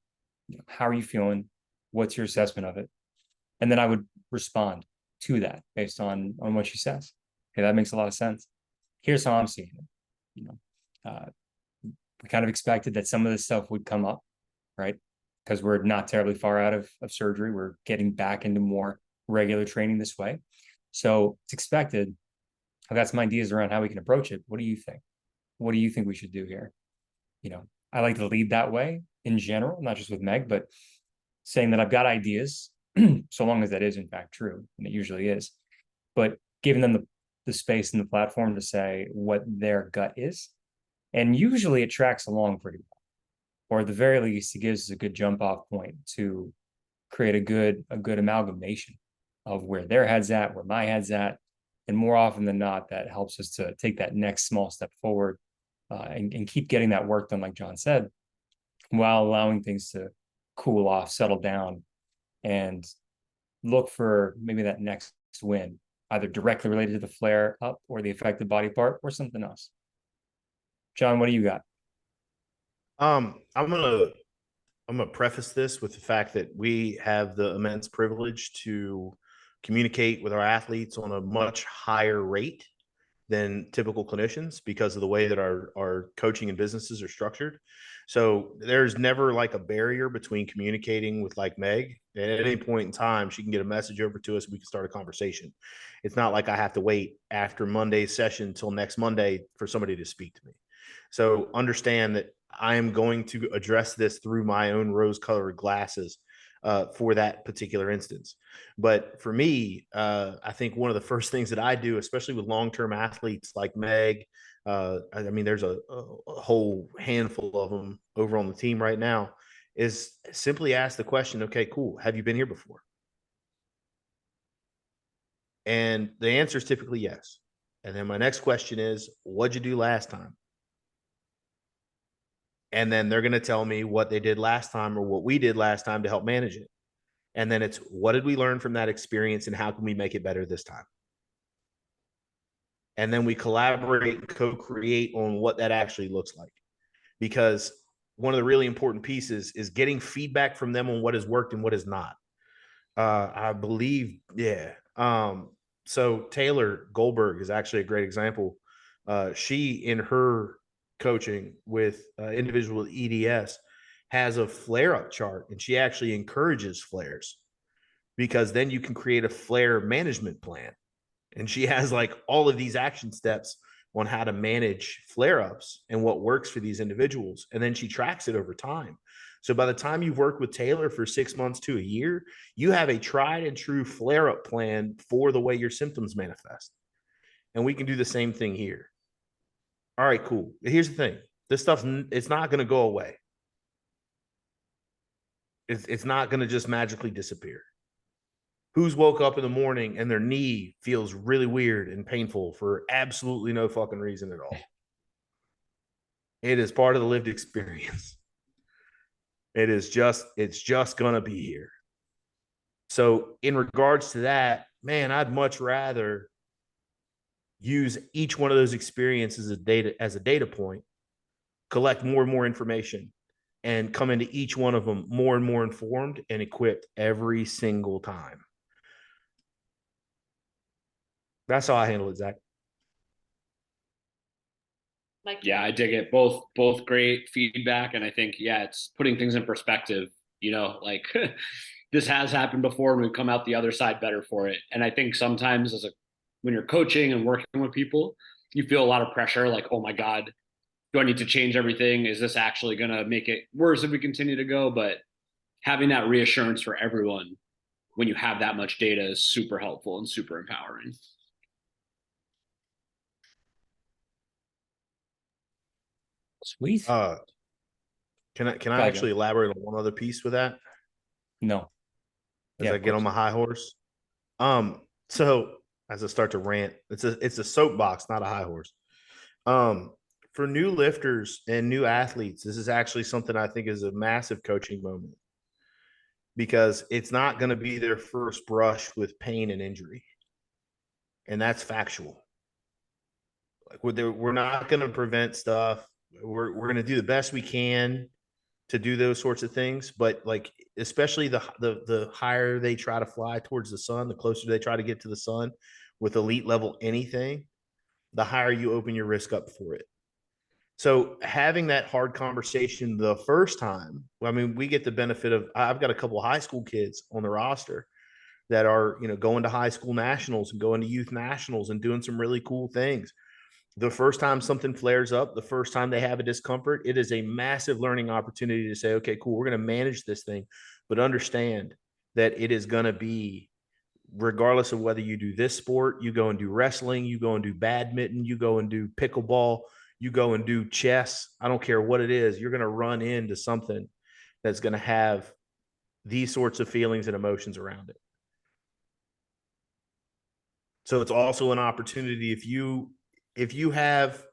How are you feeling? What's your assessment of it? And then I would respond to that based on what she says. Okay, that makes a lot of sense. Here's how I'm seeing it. You know, we kind of expected that some of this stuff would come up, right? Because we're not terribly far out of surgery. We're getting back into more regular training this way. So it's expected. I've got some ideas around how we can approach it. What do you think? What do you think we should do here? You know, I like to lead that way in general, not just with Meg, but saying that I've got ideas, so long as that is in fact true, and it usually is, but giving them the space and the platform to say what their gut is. And usually it tracks along pretty well, or at the very least, it gives us a good jump off point to create a good amalgamation of where their head's at, where my head's at. And more often than not, that helps us to take that next small step forward and keep getting that work done, like John said, while allowing things to cool off, settle down, and look for maybe that next win, either directly related to the flare up or the affected body part or something else. John, what do you got? I'm gonna preface this with the fact that we have the immense privilege to communicate with our athletes on a much higher rate than typical clinicians because of the way that our coaching and businesses are structured. So there's never like a barrier between communicating with like Meg. At any point in time, she can get a message over to us. We can start a conversation. It's not like I have to wait after Monday's session until next Monday for somebody to speak to me. So understand that I am going to address this through my own rose-colored glasses for that particular instance. But for me, I think one of the first things that I do, especially with long-term athletes like Meg, I mean, there's a whole handful of them over on the team right now, is simply ask the question, okay, cool. Have you been here before? And the answer is typically yes. And then my next question is, what'd you do last time? And then they're going to tell me what they did last time or what we did last time to help manage it. And then it's, what did we learn from that experience and how can we make it better this time? And then we collaborate and co-create on what that actually looks like. Because one of the really important pieces is getting feedback from them on what has worked and what has not. I believe, yeah. So Taylor Goldberg is actually a great example. She, in her coaching with individual EDS, has a flare-up chart, and she actually encourages flares because then you can create a flare management plan. And she has like all of these action steps on how to manage flare-ups and what works for these individuals. And then she tracks it over time. So by the time you've worked with Taylor for 6 months to a year, you have a tried and true flare-up plan for the way your symptoms manifest. And we can do the same thing here. All right, cool. Here's the thing. This stuff, it's not going to go away. It's not going to just magically disappear. Who's woke up in the morning and their knee feels really weird and painful for absolutely no fucking reason at all? It is part of the lived experience. It's just going to be here. So in regards to that, man, I'd much rather use each one of those experiences as a data point, collect more and more information, and come into each one of them more and more informed and equipped every single time. That's how I handle it, Zach. Yeah, I dig it. Both great feedback. And I think, yeah, it's putting things in perspective, you know, like this has happened before and we've come out the other side better for it. And I think sometimes when you're coaching and working with people, you feel a lot of pressure, like, oh my God, do I need to change everything? Is this actually going to make it worse if we continue to go? But having that reassurance for everyone when you have that much data is super helpful and super empowering. Sweet. Can I Go ahead, actually elaborate on one other piece with that No. as Yeah, I of get on course. my high horse? So as I start to rant, it's a soapbox, not a high horse. For new lifters and new athletes, this is actually something I think is a massive coaching moment because it's not going to be their first brush with pain and injury. And that's factual. Like we're not going to prevent stuff. We're going to do the best we can to do those sorts of things. But like, especially the higher they try to fly towards the sun, the closer they try to get to the sun with elite level anything, the higher you open your risk up for it. So having that hard conversation the first time, I mean, we get the benefit of, I've got a couple of high school kids on the roster that are, going to high school nationals and going to youth nationals and doing some really cool things. The first time something flares up, the first time they have a discomfort, it is a massive learning opportunity to say, okay, cool, we're going to manage this thing, but understand that it is going to be, regardless of whether you do this sport, you go and do wrestling, you go and do badminton, you go and do pickleball, you go and do chess. I don't care what it is. You're going to run into something that's going to have these sorts of feelings and emotions around it. So it's also an opportunity if you have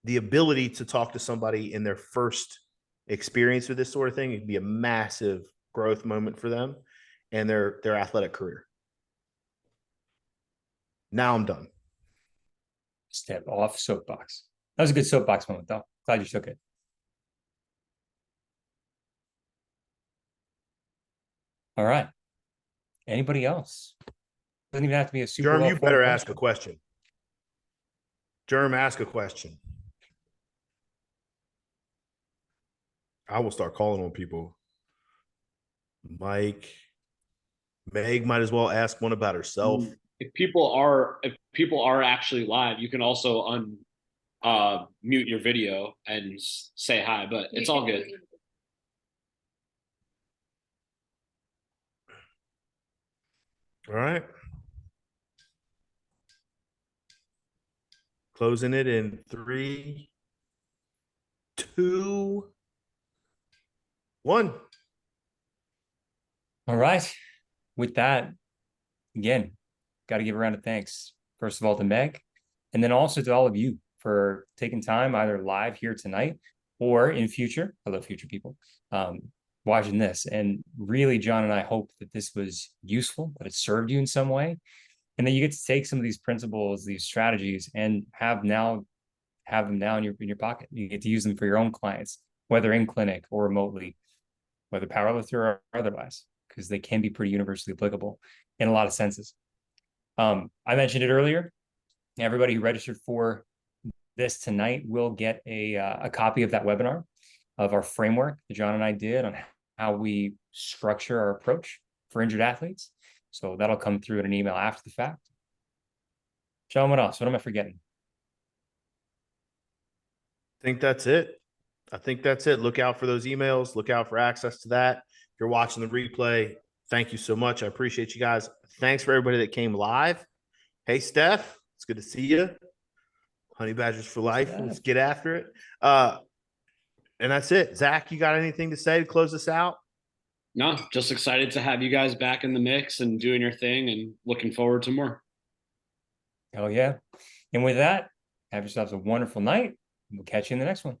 the ability to talk to somebody in their first experience with this sort of thing, it'd be a massive growth moment for them and their athletic career. Now I'm done. Step off soapbox. That was a good soapbox moment, though. Glad you took it. All right. Anybody else? Doesn't even have to be a super. Germ, you better ask a question. Germ, ask a question. I will start calling on people. Mike, Meg might as well ask one about herself. If people are actually live, you can also mute your video and say hi, but it's all good. All right. Closing it in 3, 2, 1. All right. With that, again, got to give a round of thanks. First of all, to Meg, and then also to all of you for taking time either live here tonight or in future. Hello, future people, watching this. And really, John and I hope that this was useful, that it served you in some way, and that you get to take some of these principles, these strategies, and have them now in your pocket. You get to use them for your own clients, whether in clinic or remotely, whether powerlifter or otherwise, because they can be pretty universally applicable in a lot of senses. I mentioned it earlier. Everybody who registered for this tonight will get a copy of that webinar of our framework that John and I did on how we structure our approach for injured athletes. So that'll come through in an email after the fact. John, what else? What am I forgetting? I think that's it. Look out for those emails. Look out for access to that. If you're watching the replay, thank you so much. I appreciate you guys. Thanks for everybody that came live. Hey, Steph, it's good to see you. Honey Badgers for life. Let's get after it. And that's it. Zach, you got anything to say to close this out? No, just excited to have you guys back in the mix and doing your thing and looking forward to more. Oh, yeah. And with that, have yourselves a wonderful night. We'll catch you in the next one.